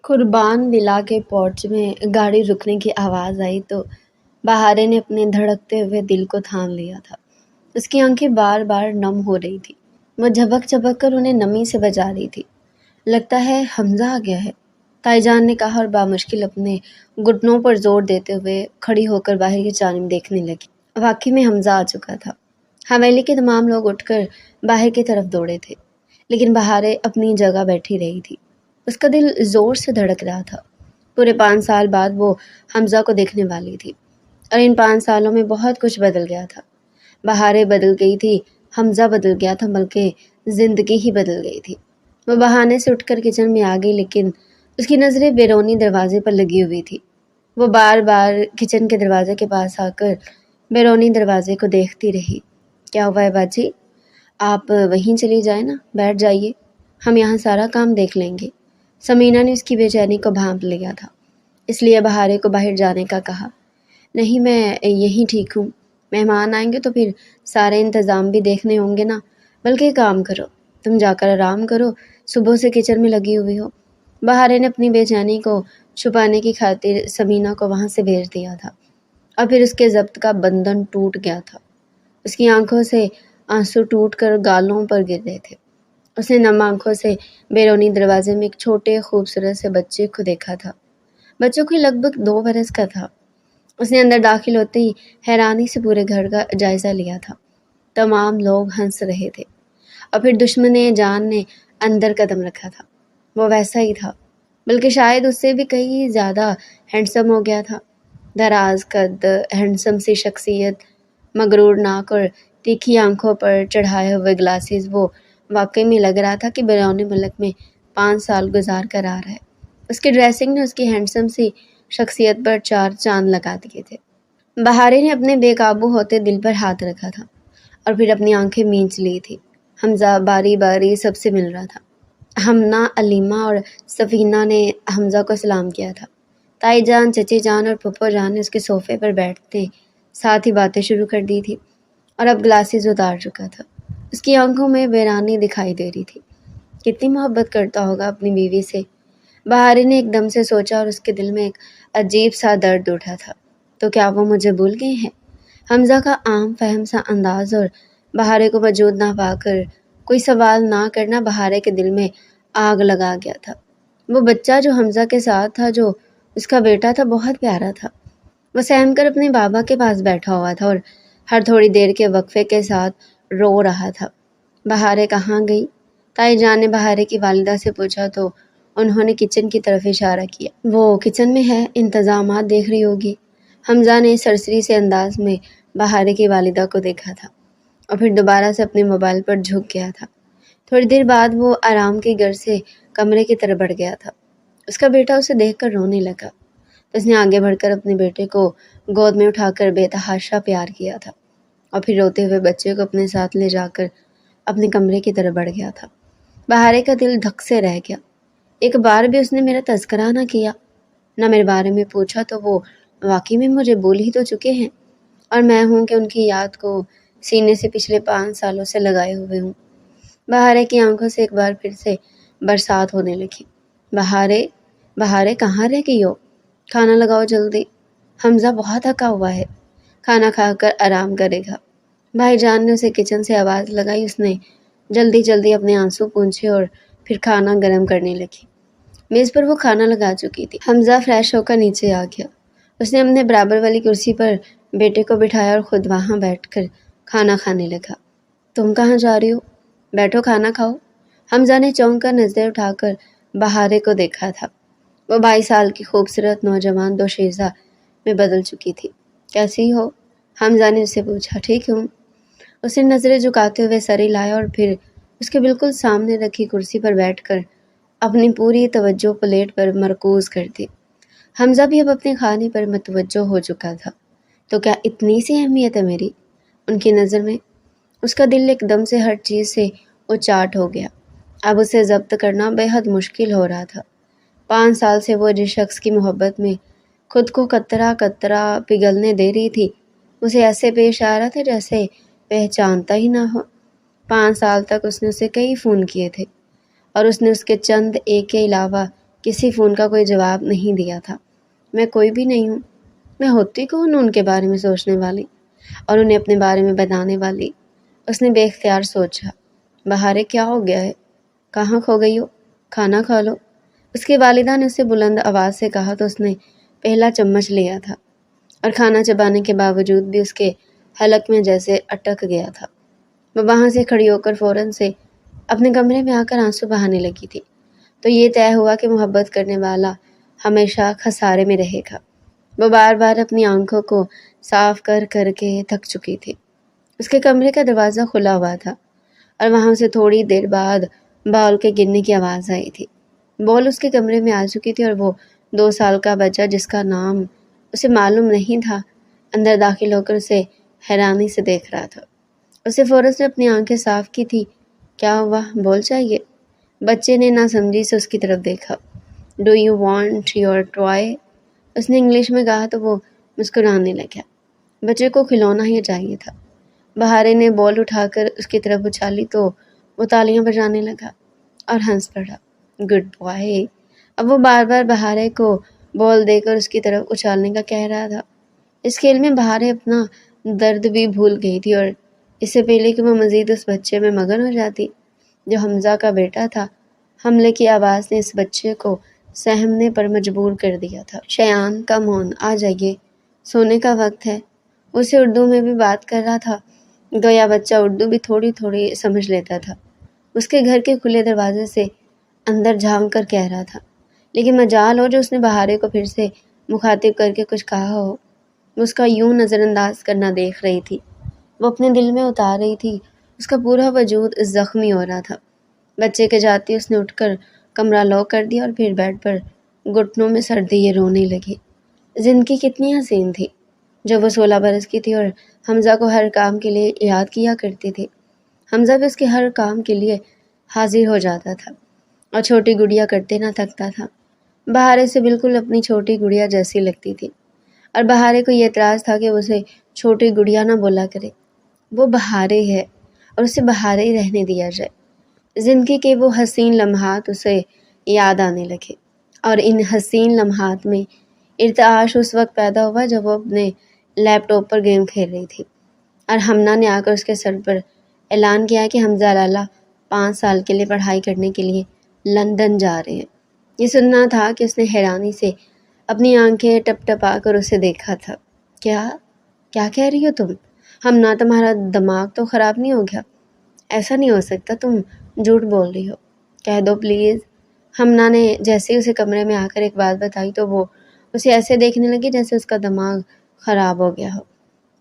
قربان ولا کے پورچ میں گاڑی رکنے کی آواز آئی تو بہارے نے اپنے دھڑکتے ہوئے دل کو تھام لیا تھا۔ اس کی آنکھیں بار بار نم ہو رہی تھی۔ وہ جھپک جھپک کر انہیں نمی سے بچا رہی تھی۔ لگتا ہے حمزہ آ گیا ہے، تائی جان نے کہا اور بامشکل اپنے گھٹنوں پر زور دیتے ہوئے کھڑی ہو کر باہر کی جانب دیکھنے لگی۔ واقعی میں حمزہ آ چکا تھا۔ حویلی کے تمام لوگ اٹھ کر باہر کی طرف دوڑے تھے، لیکن بہارے اپنی جگہ بیٹھی رہی تھی۔ اس کا دل زور سے دھڑک رہا تھا۔ پورے 5 سال بعد وہ حمزہ کو دیکھنے والی تھی، اور ان 5 سالوں میں بہت کچھ بدل گیا تھا۔ بہاریں بدل گئی تھی، حمزہ بدل گیا تھا، بلکہ زندگی ہی بدل گئی تھی۔ وہ بہانے سے اٹھ کر کچن میں آ گئی، لیکن اس کی نظریں بیرونی دروازے پر لگی ہوئی تھی۔ وہ بار بار کچن کے دروازے کے پاس آ کر بیرونی دروازے کو دیکھتی رہی۔ کیا ہوا ہے باجی؟ آپ وہیں چلی جائیں نا، بیٹھ جائیے، ہم یہاں سارا کام دیکھ لیں گے۔ سمینہ نے اس کی بے چینی کو بھانپ لیا تھا، اس لیے بہارے کو باہر جانے کا کہا۔ نہیں، میں یہیں ٹھیک ہوں، مہمان آئیں گے تو پھر سارے انتظام بھی دیکھنے ہوں گے نا۔ بلکہ ایک کام کرو، تم جا کر آرام کرو، صبح سے کچن میں لگی ہوئی ہو۔ بہارے نے اپنی بے چینی کو چھپانے کی خاطر سمینہ کو وہاں سے بھیج دیا تھا، اور پھر اس کے ضبط کا بندھن ٹوٹ گیا تھا۔ اس کی آنکھوں سے آنسو ٹوٹ کر گالوں پر گر رہے تھے۔ اس نے نم آنکھوں سے بیرونی دروازے میں ایک چھوٹے خوبصورت سے بچے کو دیکھا تھا۔ بچوں کو لگ بھگ 2 برس کا تھا۔ اس نے اندر داخل ہوتے ہی حیرانی سے پورے گھر کا جائزہ لیا تھا۔ تمام لوگ ہنس رہے تھے، اور پھر دشمن جان نے اندر قدم رکھا تھا۔ وہ ویسا ہی تھا، بلکہ شاید اس سے بھی کہیں زیادہ ہینڈسم ہو گیا تھا۔ دراز قد، ہینڈسم سی شخصیت، مغرور ناک اور تیکھی آنکھوں پر چڑھائے ہوئے گلاسز۔ وہ واقعی میں لگ رہا تھا کہ بیرونی ملک میں 5 سال گزار کر آ رہا ہے۔ اس کی ڈریسنگ نے اس کی ہینڈسم سی شخصیت پر 4 چاند لگا دیے تھے۔ بہارے نے اپنے بے قابو ہوتے دل پر ہاتھ رکھا تھا، اور پھر اپنی آنکھیں مینچ لی تھی۔ حمزہ باری باری سب سے مل رہا تھا۔ ہمنا، علیمہ اور سفینہ نے حمزہ کو سلام کیا تھا۔ تائی جان، چچی جان اور پھپھو جان نے اس کے صوفے پر بیٹھتے ساتھ ہی باتیں شروع کر دی تھی، اور اب گلاسز اتار چکا تھا۔ اس کی آنکھوں میں ویرانی دکھائی دے رہی تھی۔ کتنی محبت کرتا ہوگا اپنی بیوی سے۔ بہارے نے ایک دم سے سوچا، اور اس کے دل میں ایک عجیب سا درد اٹھا تھا۔ تو کیا وہ مجھے بھول گئے ہیں؟ حمزہ کا عام فہم سا انداز اور بہارے کو موجود نہ پا کر کوئی سوال نہ کرنا بہارے کے دل میں آگ لگا گیا تھا۔ وہ بچہ جو حمزہ کے ساتھ تھا، جو اس کا بیٹا تھا، بہت پیارا تھا۔ وہ سہم کر اپنے بابا کے پاس بیٹھا ہوا تھا، اور ہر تھوڑی دیر کے وقفے کے ساتھ رو رہا تھا۔ بہارے کہاں گئی؟ تائی جان نے بہارے کی والدہ سے پوچھا تو انہوں نے کچن کی طرف اشارہ کیا۔ وہ کچن میں ہے، انتظامات دیکھ رہی ہوگی۔ حمزہ نے سرسری سے انداز میں بہارے کی والدہ کو دیکھا تھا، اور پھر دوبارہ سے اپنے موبائل پر جھک گیا تھا۔ تھوڑی دیر بعد وہ آرام کی گر سے کمرے کی طرف بڑھ گیا تھا۔ اس کا بیٹا اسے دیکھ کر رونے لگا۔ اس نے آگے بڑھ کر اپنے بیٹے کو گود میں اٹھا کر بے تحاشا پیار کیا تھا، اور پھر روتے ہوئے بچے کو اپنے ساتھ لے جا کر اپنے کمرے کی طرف بڑھ گیا تھا۔ بہارے کا دل دھک سے رہ گیا۔ ایک بار بھی اس نے میرا تذکرہ نہ کیا، نہ میرے بارے میں پوچھا، تو وہ واقعی میں مجھے بھول ہی تو چکے ہیں، اور میں ہوں کہ ان کی یاد کو سینے سے پچھلے 5 سالوں سے لگائے ہوئے ہوں۔ بہارے کی آنکھوں سے ایک بار پھر سے برسات ہونے لگی۔ بہارے، بہارے کہاں رہ گئی ہو؟ کھانا لگاؤ جلدی، حمزہ بہت تھکا ہوا ہے، کھانا کھا کر آرام کرے گا۔ بھائی جان نے اسے کچن سے آواز لگائی۔ اس نے جلدی جلدی اپنے آنسو پونچھے اور پھر کھانا گرم کرنے لگی۔ میز پر وہ کھانا لگا چکی تھی۔ حمزہ فریش ہو کر نیچے آ گیا۔ اس نے اپنے برابر والی کرسی پر بیٹے کو بٹھایا اور خود وہاں بیٹھ کر کھانا کھانے لگا۔ تم کہاں جا رہی ہو؟ بیٹھو، کھانا کھاؤ۔ حمزہ نے چونک کر نظریں اٹھا کر بہارے کو دیکھا تھا۔ وہ 22 سال کی خوبصورت نوجوان دوشیزہ میں بدل چکی تھی۔ کیسی ہو؟ حمزہ نے اس سے پوچھا۔ ٹھیک ہوں۔ اس نے نظریں جھکاتے ہوئے سر ہلایا، اور پھر اس کے بالکل سامنے رکھی کرسی پر بیٹھ کر اپنی پوری توجہ پلیٹ پر مرکوز کر دی۔ حمزہ بھی اب اپنے کھانے پر متوجہ ہو چکا تھا۔ تو کیا اتنی سی اہمیت ہے میری؟ ان کی نظر میں اس کا دل ایک دم سے ہر چیز سے اچاٹ ہو گیا۔ اب اسے ضبط کرنا بے حد مشکل ہو رہا تھا۔ 5 سال سے وہ جس شخص کی محبت میں خود کو قطرہ قطرہ پگھلنے دے رہی تھی، اسے ایسے پیش آ رہا تھا جیسے پہچانتا ہی نہ ہو۔ 5 سال تک اس نے اسے کئی فون کیے تھے، اور اس نے اس کے چند ایک کے علاوہ کسی فون کا کوئی جواب نہیں دیا تھا۔ میں کوئی بھی نہیں ہوں، میں ہوتی کون ہوں ان کے بارے میں سوچنے والی اور انہیں اپنے بارے میں بتانے والی؟ اس نے بے اختیار سوچا۔ بہارے کیا ہو گیا ہے؟ کہاں کھو گئی ہو؟ کھانا کھا لو۔ اس کی والدہ نے اسے بلند آواز سے کہا تو اس نے پہلا چمچ لیا تھا اور کھانا چبانے کے باوجود بھی اس کے حلق میں جیسے اٹک گیا تھا۔ وہ وہاں سے کھڑی ہو کر فوراً سے اپنے کمرے میں آ کر آنسو بہانے لگی تھی۔ تو یہ طے ہوا کہ محبت کرنے والا ہمیشہ خسارے میں رہے گا۔ وہ بار بار اپنی آنکھوں کو صاف کر کر کے تھک چکی تھی۔ اس کے کمرے کا دروازہ کھلا ہوا تھا اور وہاں سے تھوڑی دیر بعد بال کے گرنے کی آواز آئی تھی۔ بال اس کے کمرے میں آ چکی تھی اور وہ 2 سال کا بچہ جس کا نام اسے معلوم نہیں تھا اندر داخل ہو کر اسے حیرانی سے دیکھ رہا تھا۔ اسے فوراً سے اپنی آنکھیں صاف کی تھی۔ کیا ہوا؟ بول چاہیے؟ بچے نے نہ سمجھی سے اس کی طرف دیکھا۔ Do you want your toy? اس نے انگلش میں کہا تو وہ مسکرانے لگا۔ بچے کو کھلونا ہی چاہیے تھا۔ بہارے نے بال اٹھا کر اس کی طرف اچھالی تو وہ تالیاں بجانے لگا اور ہنس پڑا۔ Good boy. اب وہ بار بار بہارے کو بال دے کر اس کی طرف اچھالنے کا کہہ رہا تھا۔ اس کھیل میں بہارے اپنا درد بھی بھول گئی تھی اور اس سے پہلے کہ وہ مزید اس بچے میں مگن ہو جاتی جو حمزہ کا بیٹا تھا، حملے کی آواز نے اس بچے کو سہمنے پر مجبور کر دیا تھا۔ شیان کم آن، آ جائیے، سونے کا وقت ہے۔ اسے اردو میں بھی بات کر رہا تھا، گویا بچہ اردو بھی تھوڑی تھوڑی سمجھ لیتا تھا۔ اس کے گھر کے کھلے دروازے سے اندر جھانک کر کہہ رہا تھا، لیکن مجال ہو جو اس نے بہارے کو پھر سے مخاطب کر کے کچھ کہا ہو۔ وہ اس کا یوں نظر انداز کرنا دیکھ رہی تھی، وہ اپنے دل میں اتار رہی تھی۔ اس کا پورا وجود زخمی ہو رہا تھا۔ بچے کے جاتے اس نے اٹھ کر کمرہ لاک کر دیا اور پھر بیڈ پر گھٹنوں میں سر دیے رونے لگی۔ زندگی کتنی حسین تھی جب وہ 16 برس کی تھی اور حمزہ کو ہر کام کے لیے یاد کیا کرتی تھی۔ حمزہ بھی اس کے ہر کام کے لیے حاضر ہو جاتا تھا اور چھوٹی گڑیا کرتے نہ تھکتا تھا۔ بہارے سے بالکل اپنی چھوٹی گڑیا جیسی لگتی تھی اور بہارے کو یہ اعتراض تھا کہ وہ اسے چھوٹی گڑیا نہ بولا کرے۔ وہ بہارے ہے اور اسے بہارے ہی رہنے دیا جائے۔ زندگی کے وہ حسین لمحات اسے یاد آنے لگے اور ان حسین لمحات میں ارتعاش اس وقت پیدا ہوا جب وہ اپنے لیپ ٹاپ پر گیم کھیل رہی تھی اور ہمنا نے آ کر اس کے سر پر اعلان کیا کہ حمزہ لالا 5 سال کے لیے پڑھائی کرنے کے لیے لندن جا رہے ہیں۔ یہ سننا تھا کہ اس نے حیرانی سے اپنی آنکھیں ٹپ ٹپا کر اسے دیکھا تھا۔ کیا کہہ رہی ہو تم؟ ہمنا، تمہارا دماغ تو خراب نہیں ہو گیا؟ ایسا نہیں ہو سکتا، تم جھوٹ بول رہی ہو، کہہ دو پلیز۔ ہمنا نے جیسے ہی اسے کمرے میں آ کر ایک بات بتائی تو وہ اسے ایسے دیکھنے لگی جیسے اس کا دماغ خراب ہو گیا ہو۔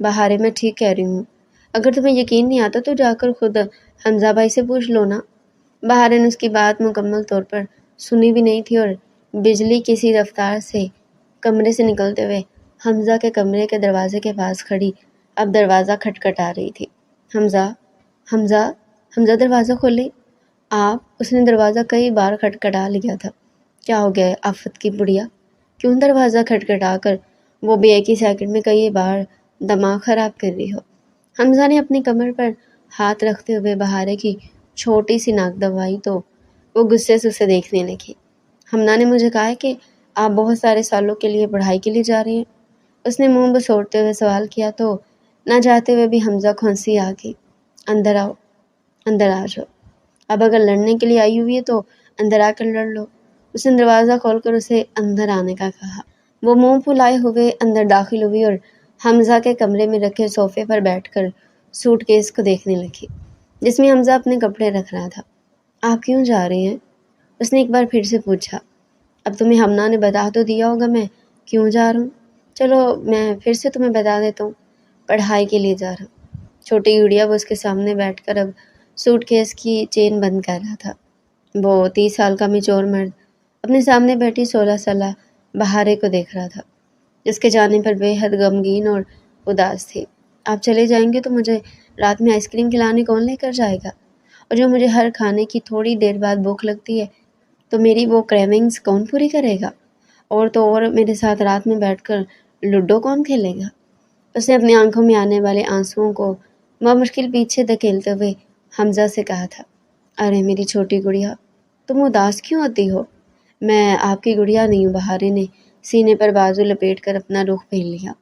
بہارے، میں ٹھیک کہہ رہی ہوں، اگر تمہیں یقین نہیں آتا تو جا کر خود حمزہ بھائی سے پوچھ لو نا۔ بہارے نے اس کی بات مکمل طور پر سنی بھی نہیں تھی اور بجلی کسی رفتار سے کمرے سے نکلتے ہوئے حمزہ کے کمرے کے دروازے کے پاس کھڑی اب دروازہ کھٹکھٹا رہی تھی۔ حمزہ، حمزہ، حمزہ دروازہ کھولے۔ آپ؟ اس نے دروازہ کئی بار کھٹکھٹا لیا تھا۔ کیا ہو گیا آفت کی بڑھیا؟ کیوں دروازہ کھٹکھٹا کر وہ بھی ایک ہی سیکنڈ میں کئی بار دماغ خراب کر رہی ہو؟ حمزہ نے اپنی کمر پر ہاتھ رکھتے ہوئے بہارے کی چھوٹی سی ناک دبائی تو وہ غصے سے اسے دیکھنے لگی۔ ہمنا نے مجھے کہا ہے کہ آپ بہت سارے سالوں کے لیے پڑھائی کے لیے جا رہی ہیں۔ اس نے منہ بسوڑتے ہوئے سوال کیا تو نہ چاہتے ہوئے بھی حمزہ کو ہنسی آ گئی۔ اندر آؤ، اندر آ جاؤ۔ اب اگر لڑنے کے لیے آئی ہوئی ہے تو اندر آ کر لڑ لو۔ اس نے دروازہ کھول کر اسے اندر آنے کا کہا۔ وہ منہ پھلائے ہوئے اندر داخل ہوئی اور حمزہ کے کمرے میں رکھے صوفے پر بیٹھ کر سوٹ کیس کو دیکھنے لگی جس میں حمزہ اپنے کپڑے رکھ رہا تھا۔ آپ کیوں جا رہے ہیں؟ اس نے ایک بار پھر سے پوچھا۔ اب تمہیں ہمنا نے بتا تو دیا ہوگا میں کیوں جا رہا ہوں۔ چلو میں پھر سے تمہیں بتا دیتا ہوں، پڑھائی کے لیے جا رہا ہوں۔ چھوٹی گڑیا وہ اس کے سامنے بیٹھ کر اب سوٹ کیس کی چین بند کر رہا تھا۔ وہ 30 سال کا میچور مرد اپنے سامنے بیٹھی 16 سالہ بہارے کو دیکھ رہا تھا جس کے جانے پر بے حد غمگین اور اداس تھی۔ آپ چلے جائیں گے تو مجھے رات میں آئس کریم کھلانے کون لے کر جائے گا؟ اور جو مجھے ہر کھانے کی تھوڑی دیر بعد بھوک لگتی ہے تو میری وہ کریونگز کون پوری کرے گا؟ اور تو اور میرے ساتھ رات میں بیٹھ کر لوڈو کون کھیلے گا؟ اس نے اپنی آنکھوں میں آنے والے آنسوؤں کو بمشکل پیچھے دھکیلتے ہوئے حمزہ سے کہا تھا، ارے میری چھوٹی گڑیا، تم اداس کیوں ہوتی ہو؟ میں آپ کی گڑیا نہیں ہوں، بہارے نے سینے پر بازو لپیٹ کر اپنا رخ پھیر لیا۔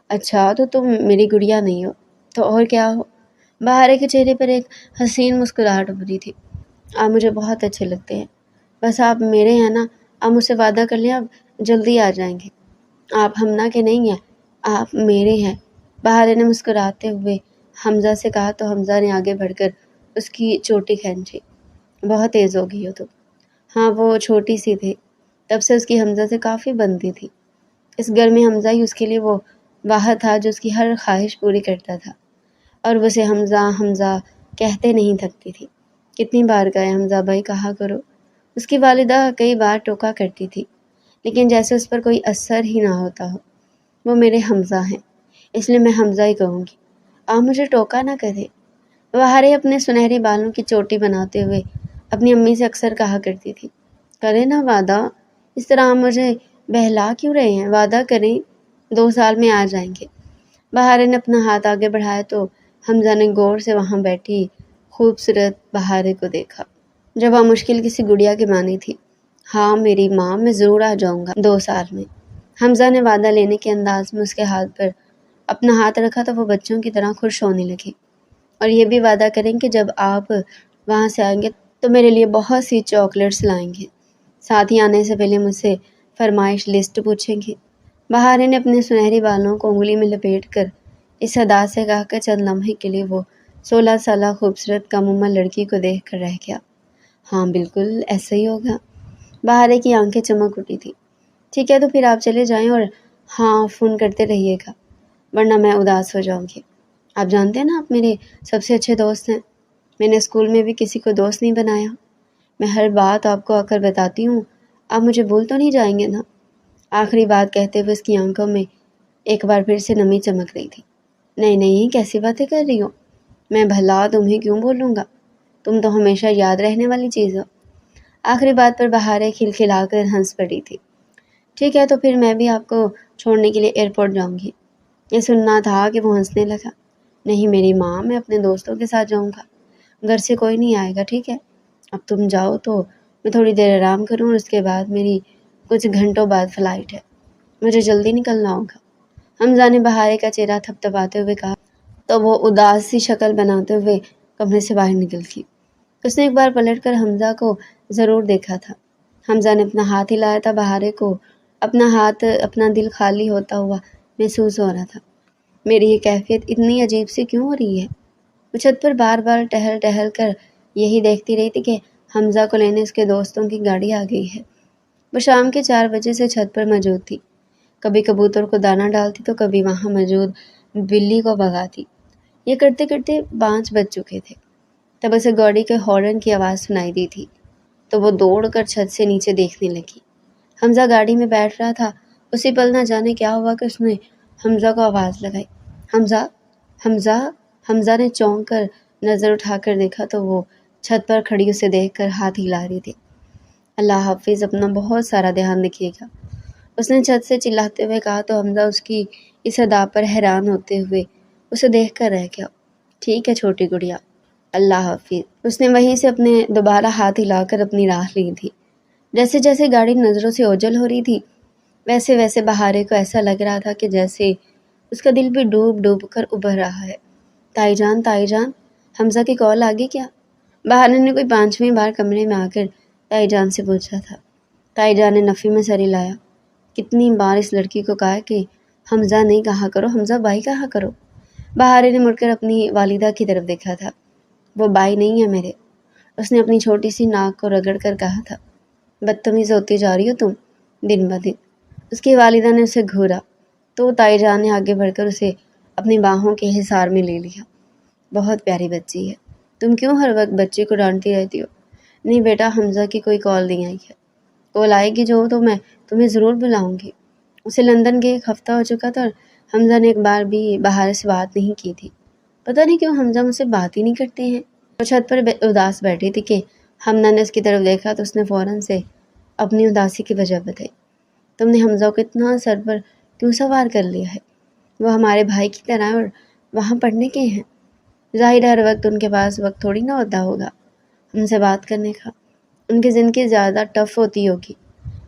اچھا تو تم میری گڑیا نہیں ہو تو اور کیا ہو؟ بہارے کے چہرے پر ایک حسین مسکراہٹ ابھری تھی۔ آپ مجھے بہت اچھے لگتے ہیں، بس آپ میرے ہیں نا، آپ مجھ سے وعدہ کر لیں، آپ جلدی آ جائیں گے۔ آپ ہمنا کے نہیں ہیں، آپ میرے ہیں، بہارے نے مسکراتے ہوئے حمزہ سے کہا تو حمزہ نے آگے بڑھ کر اس کی چوٹی کھینچی۔ بہت تیز ہو گئی ہو تم۔ ہاں وہ چھوٹی سی تھی، تب سے اس کی حمزہ سے کافی بنتی تھی۔ اس گھر میں حمزہ ہی اس کے لیے وہ واحد تھا جو اس کی ہر خواہش پوری کرتا تھا، اور وہ اسے حمزہ حمزہ کہتے نہیں تھکتی تھی۔ کتنی بار کہے حمزہ بھائی کہا کرو، اس کی والدہ کئی بار ٹوکا کرتی تھی، لیکن جیسے اس پر کوئی اثر ہی نہ ہوتا ہو۔ وہ میرے حمزہ ہیں، اس لیے میں حمزہ ہی کہوں گی، آپ مجھے ٹوکا نہ کرے۔ بہارے اپنے سنہرے بالوں کی چوٹی بناتے ہوئے اپنی امی سے اکثر کہا کرتی تھی، کریں نا وعدہ، اس طرح آپ مجھے بہلا کیوں رہے ہیں؟ وعدہ کریں، 2 سال میں آ جائیں گے۔ بہارے نے اپنا ہاتھ آگے بڑھایا تو حمزہ نے غور سے وہاں بیٹھی خوبصورت بہارے کو دیکھا، جب وہ مشکل کسی گڑیا کی مانی تھی۔ ہاں میری ماں، میں ضرور آ جاؤں گا 2 سال میں۔ حمزہ نے وعدہ لینے کے انداز میں اس کے ہاتھ پر اپنا ہاتھ رکھا تو وہ بچوں کی طرح خوش ہونے لگی۔ اور یہ بھی وعدہ کریں کہ جب آپ وہاں سے آئیں گے تو میرے لیے بہت سی چاکلیٹس لائیں گے، ساتھ ہی آنے سے پہلے مجھ سے فرمائش لسٹ پوچھیں گے۔ بہارے نے اپنے سنہری بالوں کو انگلی میں لپیٹ کر اس ادا سے کہا کہ چند لمحے کے لیے وہ 16 سالہ خوبصورت کم عمر لڑکی کو دیکھ کر رہ گیا۔ ہاں بالکل ایسا ہی ہوگا۔ بہارے کی آنکھیں چمک اٹھی تھی۔ ٹھیک ہے تو پھر آپ چلے جائیں، اور ہاں فون کرتے رہیے گا، ورنہ میں اداس ہو جاؤں گی۔ آپ جانتے ہیں نا آپ میرے سب سے اچھے دوست ہیں، میں نے اسکول میں بھی کسی کو دوست نہیں بنایا، میں ہر بات آپ کو آ کر بتاتی ہوں، آپ مجھے بھول تو نہیں جائیں گے نا؟ آخری بات کہتے ہوئے اس کی آنکھوں میں ایک بار پھر سے نمی چمک رہی تھی۔ نہیں نہیں، کیسی باتیں کر رہی ہو؟ میں بھلا تمہیں کیوں بولوں گا؟ تم تو ہمیشہ یاد رہنے والی چیز ہو۔ آخری بات پر بہارے کھلکھلا کر ہنس پڑی تھی۔ ٹھیک ہے تو پھر میں بھی آپ کو چھوڑنے کے لیے ایئرپورٹ جاؤں گی۔ یہ سننا تھا کہ وہ ہنسنے لگا۔ نہیں میری ماں، میں اپنے دوستوں کے ساتھ جاؤں گا، گھر سے کوئی نہیں آئے گا، ٹھیک ہے؟ اب تم جاؤ تو میں تھوڑی دیر آرام کروں، اور اس کے بعد میری کچھ گھنٹوں بعد فلائٹ ہے، مجھے جلدی نکلنا ہوگا۔ حمزہ نے بہارے کا چہرہ تھپتھپاتے ہوئے کہا تو وہ اداس سی شکل بناتے ہوئے کمرے سے باہر نکل گئی۔ اس نے ایک بار پلٹ کر حمزہ کو ضرور دیکھا تھا۔ حمزہ نے اپنا ہاتھ ہلایا تھا، بہارے کو اپنا دل خالی ہوتا ہوا محسوس ہو رہا تھا۔ میری یہ کیفیت اتنی عجیب سی کیوں ہو رہی ہے؟ وہ چھت پر بار بار ٹہل ٹہل کر یہی دیکھتی رہی تھی کہ حمزہ کو لینے اس کے دوستوں کی گاڑی آ گئی ہے۔ وہ شام کے 4 بجے سے چھت پر موجود تھی، کبھی کبوتر کو دانہ ڈالتی تو کبھی وہاں موجود بلی کو بھگاتی۔ یہ کرتے کرتے 5 بج چکے تھے، تب اسے گاڑی کے ہارن کی آواز سنائی دی تھی، تو وہ دوڑ کر چھت سے نیچے دیکھنے لگی۔ حمزہ گاڑی میں بیٹھ رہا تھا۔ اسی پل نہ جانے کیا ہوا کہ اس نے حمزہ کو آواز لگائی، حمزہ حمزہ۔ حمزہ نے چونک کر نظر اٹھا کر دیکھا تو وہ چھت پر کھڑی اسے دیکھ کر ہاتھ ہلا رہی تھی۔ اللہ حافظ، اپنا بہت سارا دھیان رکھیے گا، اس نے چھت سے چلاتے ہوئے کہا تو حمزہ اس کی اس ادا پر حیران ہوتے ہوئے اسے دیکھ کر رہ گیا۔ ٹھیک ہے چھوٹی گڑیا، اللہ حافظ۔ اس نے وہیں سے اپنے دوبارہ ہاتھ ہلا کر اپنی راہ لی تھی۔ جیسے جیسے گاڑی نظروں سے اوجھل ہو رہی تھی، ویسے ویسے بہارے کو ایسا لگ رہا تھا کہ جیسے اس کا دل بھی ڈوب ڈوب کر ابھر رہا ہے۔ تائی جان، حمزہ کی کال آ گئی کیا؟ بہارے نے کوئی 5ویں بار کمرے میں آ کر تائی جان سے پوچھا تھا۔ تائی جان نے نفی میں سر ہلایا۔ کتنی بار اس لڑکی کو کہا کہ حمزہ نہیں کہا کرو، حمزہ بائی کہا کرو۔ بہارے نے مڑ کر اپنی والدہ کی طرف دیکھا تھا۔ وہ بائی نہیں ہے میرے، اس نے اپنی چھوٹی سی ناک کو رگڑ کر کہا تھا۔ بدتمیز ہوتی جا رہی ہو تم دن بدن، اس کی والدہ نے اسے گھورا تو تائی جان نے آگے بڑھ کر اسے اپنی باہوں کے حصار میں لے لیا۔ بہت پیاری بچی ہے، تم کیوں ہر وقت بچی کو ڈانٹتی رہتی ہو؟ نہیں بیٹا، حمزہ کی کوئی کال نہیں آئی ہے، کال آئے گی جو تو میں تمہیں ضرور بلاؤں گی۔ اسے لندن کے 1 ہفتہ ہو چکا تھا اور حمزہ نے ایک بار بھی بہارے سے بات نہیں کی تھی۔ پتہ نہیں کیوں حمزہ مجھ سے بات ہی نہیں کرتے ہیں۔ وہ چھت پر اداس بیٹھی تھی کہ حمزہ نے اس کی طرف دیکھا تو اس نے فوراً سے اپنی اداسی کی وجہ بتائی۔ تم نے حمزہ کو اتنا سر پر کیوں سوار کر لیا ہے؟ وہ ہمارے بھائی کی طرح ہیں اور وہاں پڑھنے کے ہیں، ظاہر ہر وقت ان کے پاس وقت تھوڑی نہ ہوتا ہوگا ہم سے بات کرنے کا، ان کی زندگی زیادہ ٹف ہوتی ہوگی۔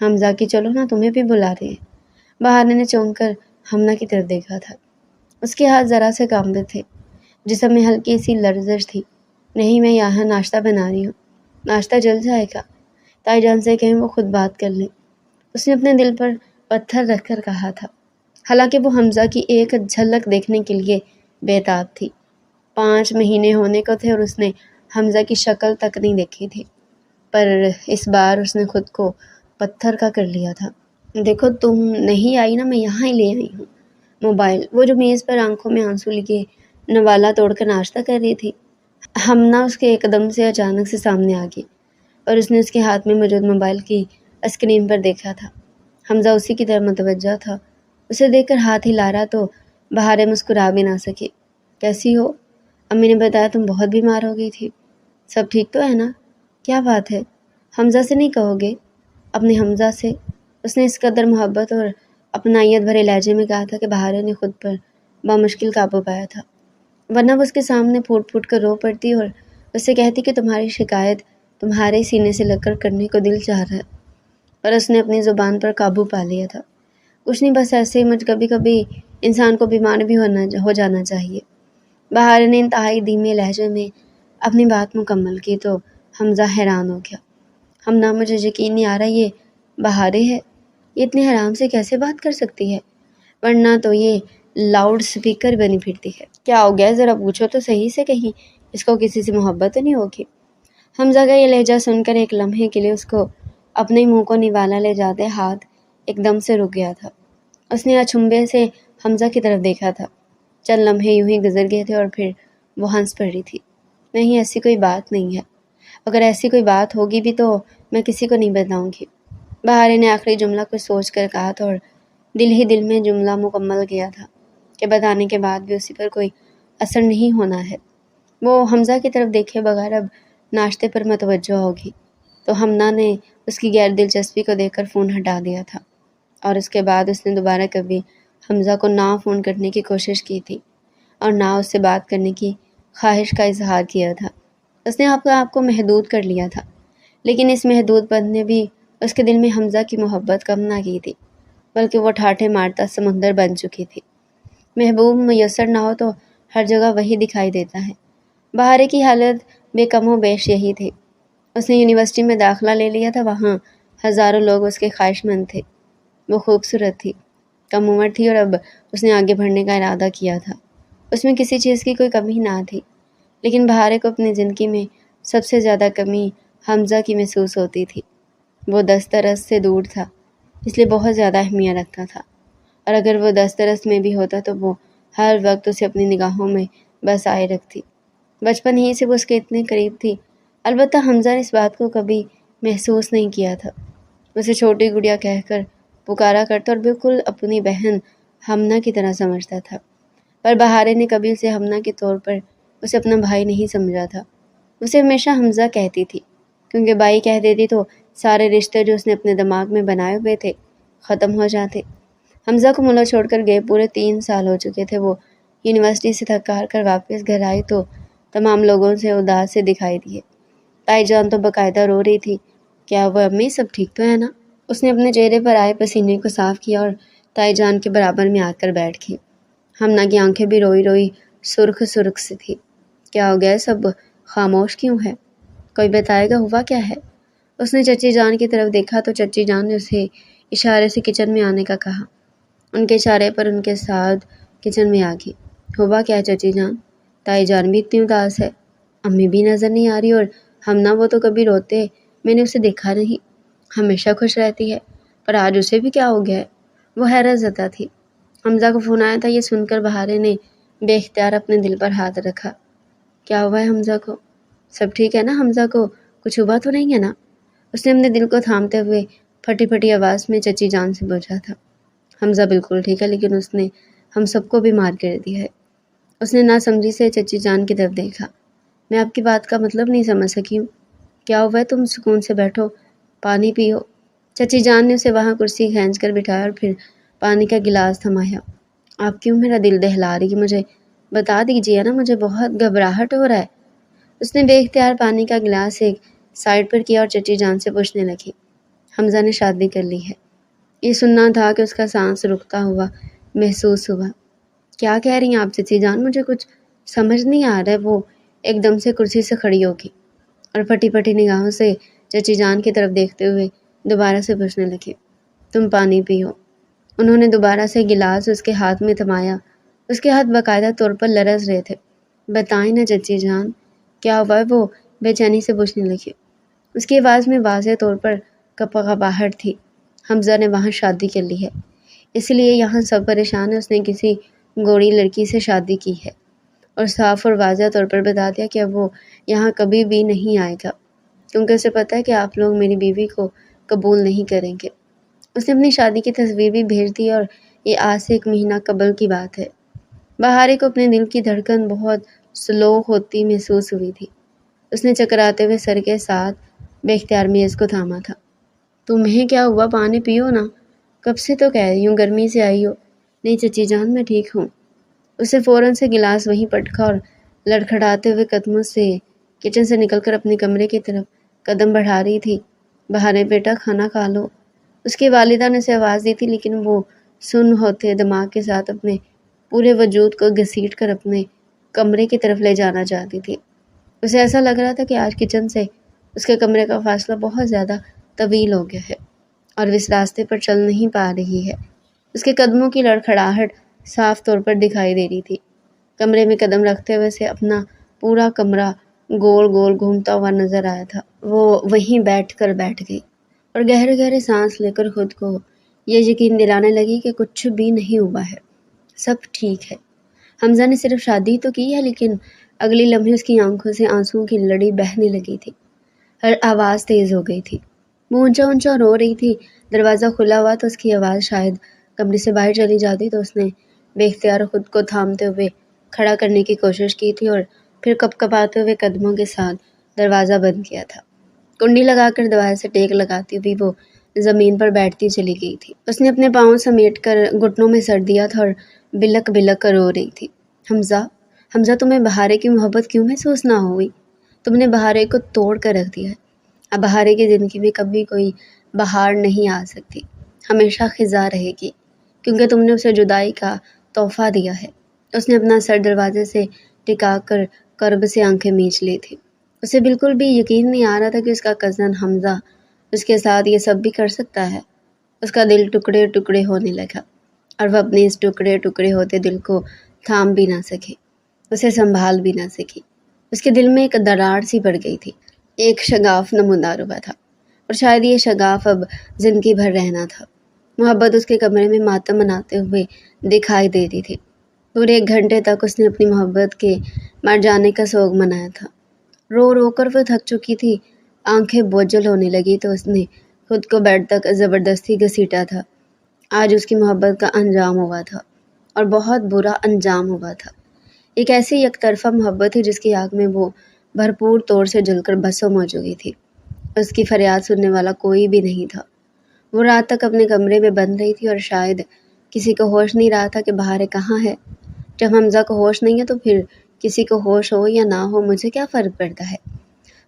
حمزہ کی چلو نا تمہیں بھی بلا رہے ہیں۔ بہانے نے چونک کر ہمنا کی طرف دیکھا تھا۔ اس کے ہاتھ ذرا سے کانپتے تھے، جسم میں ہلکی سی لرزش تھی۔ نہیں، میں یہاں ناشتہ بنا رہی ہوں، ناشتہ جل جائے گا، تائی جان سے کہیں وہ خود بات کر لیں۔ اس نے اپنے دل پر پتھر رکھ کر کہا تھا، حالانکہ وہ حمزہ کی ایک جھلک دیکھنے کے لیے بےتاب تھی۔ 5 مہینے ہونے کو تھے اور اس نے حمزہ کی شکل تک نہیں دیکھی تھی، پر اس بار اس نے خود کو پتھر کا کر لیا تھا۔ دیکھو تم نہیں آئی نا، میں یہاں ہی لے آئی ہوں موبائل، وہ جو میز پر آنکھوں میں آنسو لیے نوالا توڑ کر ناشتہ کر رہی تھی۔ ہمنا اس کے ایک دم سے اچانک سے سامنے آ گئی اور اس نے اس کے ہاتھ میں موجود موبائل کی اسکرین پر دیکھا تھا۔ حمزہ اسی کی طرف متوجہ تھا۔ اسے دیکھ کر ہاتھ ہلا رہا تو بہاریں مسکرا بھی نہ سکی۔ کیسی ہو؟ امی نے بتایا تم بہت بیمار ہو گئی تھی۔ سب ٹھیک تو ہے نا؟ کیا بات ہے؟ حمزہ سے نہیں کہو گے؟ اپنے حمزہ سے؟ اس نے اس قدر محبت اور اپنائیت بھرے لہجے میں کہا تھا کہ بہاریں نے خود پر بامشکل قابو پایا تھا، ورنہ وہ اس کے سامنے پھوٹ پھوٹ کر رو پڑتی اور اس سے کہتی کہ تمہاری شکایت تمہارے سینے سے لگ کر کرنے کو دل چاہ رہا ہے، پر اس نے اپنی زبان پر قابو پا لیا تھا۔ کچھ نہیں، بس ایسے ہی مجھ کبھی کبھی انسان کو بیمار بھی ہو جانا چاہیے۔ بہاریں نے انتہائی دھیمے لہجے میں اپنی بات مکمل کی تو حمزہ حیران ہو گیا۔ ہمنا، مجھے یقین نہیں آ رہا یہ بہاریں ہے، یہ اتنے حرام سے کیسے بات کر سکتی ہے، ورنہ تو یہ لاؤڈ سپیکر بنی پھرتی ہے۔ کیا ہو گیا، ذرا پوچھو تو صحیح سے، کہیں اس کو کسی سے محبت تو نہیں ہوگی؟ حمزہ کا یہ لہجہ سن کر ایک لمحے کے لیے اس کو اپنے منہ کو نوالا لے جاتے ہاتھ ایک دم سے رک گیا تھا۔ اس نے اچنبھے سے حمزہ کی طرف دیکھا تھا۔ چند لمحے یوں ہی گزر گئے تھے اور پھر وہ ہنس پڑی تھی۔ نہیں، ایسی کوئی بات نہیں ہے، اگر ایسی کوئی بات ہوگی بھی تو میں کسی کو نہیں بتاؤں گی۔ بہاریں نے آخری جملہ کچھ سوچ کر کہا تھا اور دل ہی دل میں جملہ مکمل کیا تھا کہ بتانے کے بعد بھی اسی پر کوئی اثر نہیں ہونا ہے۔ وہ حمزہ کی طرف دیکھے بغیر اب ناشتے پر متوجہ ہوگی، تو ہمنا نے اس کی غیر دلچسپی کو دیکھ کر فون ہٹا دیا تھا، اور اس کے بعد اس نے دوبارہ کبھی حمزہ کو نہ فون کرنے کی کوشش کی تھی اور نہ اس سے بات کرنے کی خواہش کا اظہار کیا تھا۔ اس نے آپ کو محدود کر لیا تھا، لیکن اس محدود پن نے بھی اس کے دل میں حمزہ کی محبت کم نہ کی تھی، بلکہ وہ ٹھاٹھے مارتا سمندر بن چکی تھی۔ محبوب میسر نہ ہو تو ہر جگہ وہی دکھائی دیتا ہے۔ بہاریں کی حالت بے کم و بیش یہی تھی۔ اس نے یونیورسٹی میں داخلہ لے لیا تھا، وہاں ہزاروں لوگ اس کے خواہش مند تھے۔ وہ خوبصورت تھی، کم عمر تھی اور اب اس نے آگے بڑھنے کا ارادہ کیا تھا۔ اس میں کسی چیز کی کوئی کمی نہ تھی، لیکن بہاریں کو اپنی زندگی میں سب سے زیادہ کمی حمزہ کی محسوس ہوتی تھی۔ وہ دسترس سے دور تھا، اس لیے بہت زیادہ اہمیت رکھتا تھا، اور اگر وہ دسترس میں بھی ہوتا تو وہ ہر وقت اسے اپنی نگاہوں میں بسائے رکھتی۔ بچپن ہی سے وہ اس کے اتنے قریب تھی، البتہ حمزہ نے اس بات کو کبھی محسوس نہیں کیا تھا۔ اسے چھوٹی گڑیا کہہ کر پکارا کرتا اور بالکل اپنی بہن ہمنا کی طرح سمجھتا تھا، پر بہاریں نے کبھی اسے ہمنا کے طور پر اسے اپنا بھائی نہیں سمجھا تھا۔ اسے ہمیشہ حمزہ کہتی تھی، کیونکہ بائی کہہ دیتی تو سارے رشتے جو اس نے اپنے دماغ میں بنائے ہوئے تھے ختم ہو جاتے۔ حمزہ کو ملک چھوڑ کر گئے پورے 3 سال ہو چکے تھے۔ وہ یونیورسٹی سے تھک ہار کر واپس گھر آئی تو تمام لوگوں سے اداس سے دکھائی دیے۔ تائی جان تو باقاعدہ رو رہی تھی، کیا وہ امی سب ٹھیک تو ہے نا؟ اس نے اپنے چہرے پر آئے پسینے کو صاف کیا اور تائی جان کے برابر میں آ کر بیٹھ گئی۔ ہمنا کی آنکھیں بھی روئی روئی سرخ سرخ سی تھی۔ کیا ہو گیا، سب خاموش کیوں ہے؟ کوئی بتائے گا ہوا کیا ہے؟ اس نے چچی جان کی طرف دیکھا تو چچی جان نے اسے اشارے سے کچن میں آنے کا کہا۔ ان کے اشارے پر ان کے ساتھ کچن میں آ گئی۔ ہوا کیا ہے چچی جان؟ تائی جان بھی اتنی اداس ہے، امی بھی نظر نہیں آ رہی، اور ہمنا وہ تو کبھی روتے میں نے اسے دیکھا نہیں، ہمیشہ خوش رہتی ہے، پر آج اسے بھی کیا ہو گیا ہے؟ وہ حیرت زدہ تھی۔ حمزہ کو فون آیا تھا، یہ سن کر بہاریں نے بے اختیار اپنے دل پر ہاتھ رکھا۔ کیا ہوا ہے حمزہ کو؟ سب ٹھیک ہے نا؟ حمزہ کو کچھ ہوا تو نہیں ہے نا؟ اس نے اپنے دل کو تھامتے ہوئے پھٹی پھٹی آواز میں چچی جان سے پوچھا تھا۔ حمزہ بالکل ٹھیک ہے، لیکن اس نے ہم سب کو بیمار کر دیا ہے۔ اس نے ناسمجھی سے چچی جان کی طرف دیکھا۔ میں آپ کی بات کا مطلب نہیں سمجھ سکی ہوں۔ کیا ہوا ہے؟ تم سکون سے بیٹھو، پانی پیو۔ چچی جان نے اسے وہاں کرسی کھینچ کر بٹھایا اور پھر پانی کا گلاس تھمایا۔ آپ کیوں میرا دل دہلا رہی ہے؟ مجھے بتا دیجیے نا، مجھے بہت گھبراہٹ ہو رہا ہے۔ اس نے بے اختیار پانی کا گلاس ایک سائڈ پر کیا اور چچی جان سے پوچھنے لگی، حمزہ نے شادی کر لی ہے۔ یہ سننا تھا کہ اس کا سانس رکتا ہوا محسوس ہوا۔ کیا کہہ رہی ہیں آپ چچی جان؟ مجھے کچھ سمجھ نہیں آ رہا ہے۔ وہ ایک دم سے کرسی سے کھڑی ہوگی اور پھٹی پھٹی نگاہوں سے چچی جان کی طرف دیکھتے ہوئے دوبارہ سے پوچھنے لگی، تم پانی پیو۔ انہوں نے دوبارہ سے گلاس اس کے ہاتھ میں تھمایا۔ اس کے ہاتھ باقاعدہ طور پر لرز رہے تھے۔ بتائیں نا چچی جان، کیا ہوا ہے؟ وہ بے چینی سے پوچھنے لگی۔ اس کی آواز میں واضح طور پر کپاہٹ تھی۔ حمزہ نے وہاں شادی کر لی ہے، اس لیے یہاں سب پریشان ہیں۔ اس نے کسی گوری لڑکی سے شادی کی ہے اور صاف اور واضح طور پر بتا دیا کہ اب وہ یہاں کبھی بھی نہیں آئے گا، کیونکہ اسے پتہ ہے کہ آپ لوگ میری بیوی کو قبول نہیں کریں گے۔ اس نے اپنی شادی کی تصویر بھی بھیج دی اور یہ آج سے 1 مہینہ قبل کی بات ہے۔ بہارے کو اپنے دل کی دھڑکن بہت سلو ہوتی محسوس ہوئی تھی۔ اس نے چکراتے ہوئے سر کے ساتھ بے اختیار میز کو تھاما تھا۔ تمہیں کیا ہوا؟ پانی پیو نا۔ کب سے تو کہہ رہی ہوں، گرمی سے آئی ہو۔ نہیں چچی جان، میں ٹھیک ہوں۔ اسے فوراً سے گلاس وہیں پٹکا اور لڑکھڑاتے ہوئے قدموں سے کچن سے نکل کر اپنے کمرے کی طرف قدم بڑھا رہی تھی۔ بہارے بیٹا، کھانا کھا لو۔ اس کی والدہ نے اسے آواز دی تھی، لیکن وہ سن ہوتے دماغ کے ساتھ اپنے پورے وجود کو گھسیٹ کر اپنے کمرے کی طرف لے جانا چاہتی تھی۔ اسے ایسا لگ رہا تھا کہ آج کچن سے اس کے کمرے کا فاصلہ بہت زیادہ طویل ہو گیا ہے اور وہ اس راستے پر چل نہیں پا رہی ہے۔ اس کے قدموں کی لڑکھڑاہٹ صاف طور پر دکھائی دے رہی تھی۔ کمرے میں قدم رکھتے ہوئے سے اپنا پورا کمرہ گول گول گھومتا ہوا نظر آیا تھا۔ وہ وہیں بیٹھ گئی اور گہرے گہرے سانس لے کر خود کو یہ یقین دلانے لگی کہ کچھ بھی نہیں ہوا ہے، سب ٹھیک ہے۔ حمزہ نے صرف شادی تو کی ہے، لیکن اگلی لمحے اس کی آنکھوں سے آنسوؤں کی لڑی بہنے لگی تھی۔ ہر آواز تیز ہو گئی تھی۔ وہ اونچا اونچا رو رہی تھی۔ دروازہ کھلا ہوا تو اس کی آواز شاید کمرے سے باہر چلی جاتی، تو اس نے بے اختیار خود کو تھامتے ہوئے کھڑا کرنے کی کوشش کی تھی اور پھر کپ کپاتے ہوئے قدموں کے ساتھ دروازہ بند کیا تھا۔ کنڈی لگا کر دوبارہ سے ٹیک لگاتی ہوئی وہ زمین پر بیٹھتی چلی گئی تھی۔ اس نے اپنے پاؤں سمیٹ کر گھٹنوں میں سر دیا تھا اور بلک بلک کر رو رہی تھی۔ حمزہ تمہیں بہارے کی محبت کیوں محسوس نہ ہوئی؟ تم نے بہارے کو توڑ کر رکھ دیا ہے۔ اب بہارے کی زندگی میں کبھی کوئی بہار نہیں آ سکتی، ہمیشہ خزاں رہے گی، کیونکہ تم نے اسے جدائی کا تحفہ دیا ہے۔ اس نے اپنا سر دروازے سے ٹکا کر کرب سے آنکھیں میچ لی تھی۔ اسے بالکل بھی یقین نہیں آ رہا تھا کہ اس کا کزن حمزہ اس کے ساتھ یہ سب بھی کر سکتا ہے۔ اس کا دل ٹکڑے ٹکڑے ہونے لگا اور وہ اپنے اس ٹکڑے ٹکڑے ہوتے دل کو تھام بھی نہ سکے، اسے سنبھال بھی نہ سکی۔ اس کے دل میں ایک دراڑ سی پڑ گئی تھی، ایک شگاف نمودار ہوا تھا، اور شاید یہ شگاف اب زندگی بھر رہنا تھا۔ محبت اس کے کمرے میں ماتم مناتے ہوئے دکھائی دے رہی تھی۔ پورے 1 گھنٹے تک اس نے اپنی محبت کے مر جانے کا سوگ منایا تھا۔ رو رو کر وہ تھک چکی تھی، آنکھیں بوجھل ہونے لگی تو اس نے خود کو بیڈ تک زبردستی گھسیٹا تھا۔ آج اس کی محبت کا انجام ہوا تھا اور بہت برا انجام ہوا تھا۔ ایک ایسی یک طرفہ محبت تھی جس کی آگ میں وہ بھرپور طور سے جل کر بھسم ہو چکی تھی۔ اس کی فریاد سننے والا کوئی بھی نہیں تھا۔ وہ رات تک اپنے کمرے میں بند رہی تھی اور شاید کسی کو ہوش نہیں رہا تھا کہ بہارے کہاں ہے۔ جب حمزہ کو ہوش نہیں ہے تو پھر کسی کو ہوش ہو یا نہ ہو، مجھے کیا فرق پڑتا ہے؟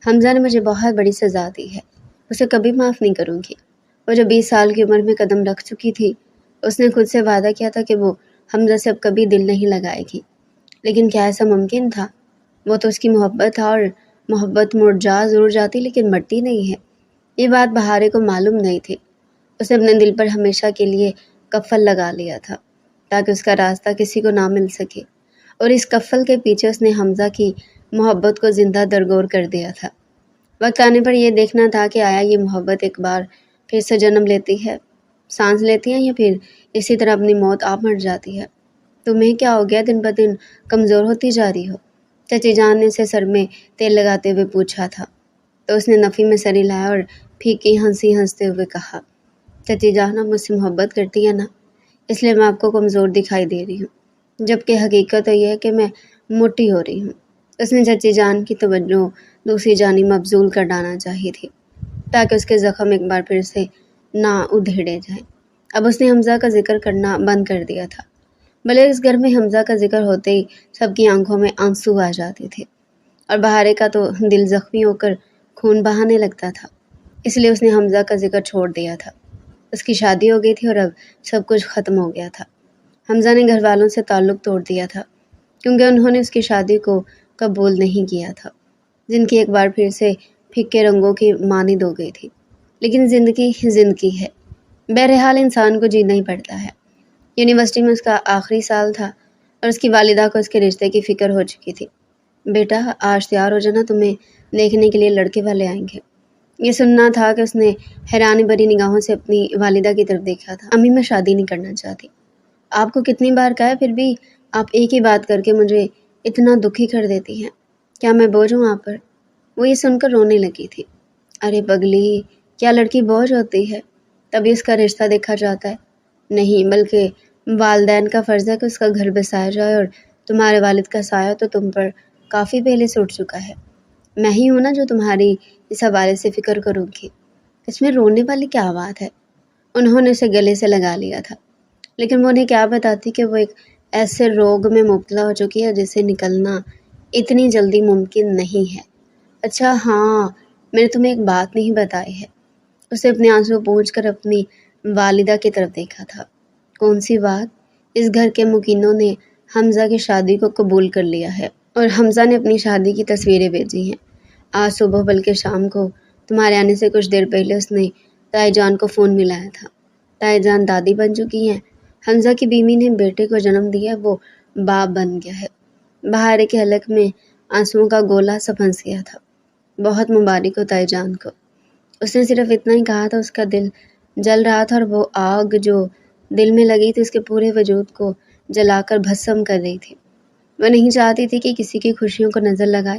حمزہ نے مجھے بہت بڑی سزا دی ہے، اسے کبھی معاف نہیں کروں گی۔ وہ جب 20 سال کی عمر میں قدم رکھ چکی تھی، اس نے خود سے وعدہ کیا تھا کہ وہ حمزہ سے اب کبھی دل نہیں لگائے گی، لیکن کیا ایسا ممکن تھا؟ وہ تو اس کی محبت تھا، اور محبت مرجھا ضرور جاتی لیکن مرتی نہیں ہے۔ یہ بات بہارے کو معلوم نہیں تھی۔ اس نے اپنے دل پر ہمیشہ کے لیے کفل لگا لیا تھا تاکہ اس کا راستہ کسی کو نہ مل سکے، اور اس کفل کے پیچھے اس نے حمزہ کی محبت کو زندہ درگور کر دیا تھا۔ وقت آنے پر یہ دیکھنا تھا کہ آیا یہ محبت ایک بار پھر سے جنم لیتی ہے، سانس لیتی ہے، یا پھر اسی طرح اپنی موت آپ مر جاتی ہے۔ تمہیں کیا ہو گیا؟ دن بدن کمزور ہوتی جا رہی ہو، چچی جان نے اسے سر میں تیل لگاتے ہوئے پوچھا تھا، تو اس نے نفی میں سر ہلایا اور پھیکی ہنسی ہنستے ہوئے کہا، چچی جان آپ مجھ سے محبت کرتی ہے نا، اس لیے میں آپ کو کمزور دکھائی دے رہی ہوں، جبکہ حقیقت تو یہ ہے کہ میں موٹی ہو رہی ہوں۔ اس نے چچی جان کی توجہ دوسری جانب مبذول کر ڈالنا چاہی تھی تاکہ اس کے زخم ایک بار پھر سے نہ ادھیڑے جائیں۔ اب اس نے حمزہ کا ذکر کرنا بند کر دیا تھا، بھلے اس گھر میں حمزہ کا ذکر ہوتے ہی سب کی آنکھوں میں آنسو آ جاتے تھے، اور بہارے کا تو دل زخمی ہو کر خون بہانے لگتا تھا۔ اس لیے اس نے حمزہ کا ذکر چھوڑ دیا تھا۔ اس کی شادی ہو گئی تھی اور اب سب کچھ ختم ہو گیا تھا۔ حمزہ نے گھر والوں سے تعلق توڑ دیا تھا کیونکہ انہوں نے اس کی شادی کو قبول نہیں کیا تھا، جن کی ایک بار پھر سے پھیکے رنگوں کی مانند ہو گئی تھی۔ لیکن زندگی زندگی ہے، بہرحال انسان کو جینا ہی پڑتا ہے۔ یونیورسٹی میں اس کا آخری سال تھا اور اس کی والدہ کو اس کے رشتے کی فکر ہو چکی تھی۔ بیٹا آج تیار ہو جانا، تمہیں دیکھنے کے لیے لڑکے والے آئیں گے۔ یہ سننا تھا کہ اس نے حیرانی بھری نگاہوں سے اپنی والدہ کی طرف دیکھا تھا۔ امی میں شادی نہیں کرنا چاہتی۔ آپ کو کتنی بار کہا ہے، پھر بھی آپ ایک ہی بات کر کے مجھے اتنا دکھی کر دیتی ہیں۔ کیا میں بوجھ ہوں آپ پر؟ وہ یہ سن کر رونے لگی تھی۔ ارے پگلی، کیا لڑکی بوجھ ہوتی ہے؟ تبھی اس کا رشتہ دیکھا جاتا ہے؟ نہیں، بلکہ والدین کا فرض ہے کہ اس کا گھر بسایا جائے، اور تمہارے والد کا سایہ تو تم پر کافی پہلے سے اٹھ چکا ہے۔ میں ہی ہوں نا جو تمہاری اس حوالے سے فکر کروں گی۔ اس میں رونے والی کیا بات ہے؟ انہوں نے اسے گلے سے لگا لیا تھا، لیکن وہ انہیں کیا بتاتی کہ وہ ایک ایسے روگ میں مبتلا ہو چکی ہے جس سے نکلنا اتنی جلدی ممکن نہیں ہے۔ اچھا ہاں، میں نے تمہیں ایک بات نہیں بتائی ہے۔ اسے اپنے آنسو پوچھ کر اپنی والدہ کی طرف دیکھا تھا۔ کون سی بات؟ اس گھر کے مکینوں نے حمزہ کی شادی کو قبول کر لیا ہے، اور حمزہ نے اپنی شادی کی تصویریں بھیجی ہیں۔ آج صبح بلکہ شام کو تمہارے آنے سے کچھ دیر پہلے اس نے تائی جان کو فون ملایا تھا۔ تائی جان دادی بن چکی ہیں۔ حمزہ کی بیوی نے بیٹے کو جنم دیا، وہ باپ بن گیا ہے۔ بہارے کے حلق میں آنسوؤں کا گولا سا پھنس گیا تھا۔ بہت مبارک ہو تائی جان کو۔ اس نے صرف اتنا ہی کہا تھا۔ اس کا دل جل رہا تھا، اور وہ آگ جو دل میں لگی تھی اس کے پورے وجود کو جلا کر بھسم کر رہی تھی۔ وہ نہیں چاہتی تھی کہ کسی کی خوشیوں کو نظر لگائے،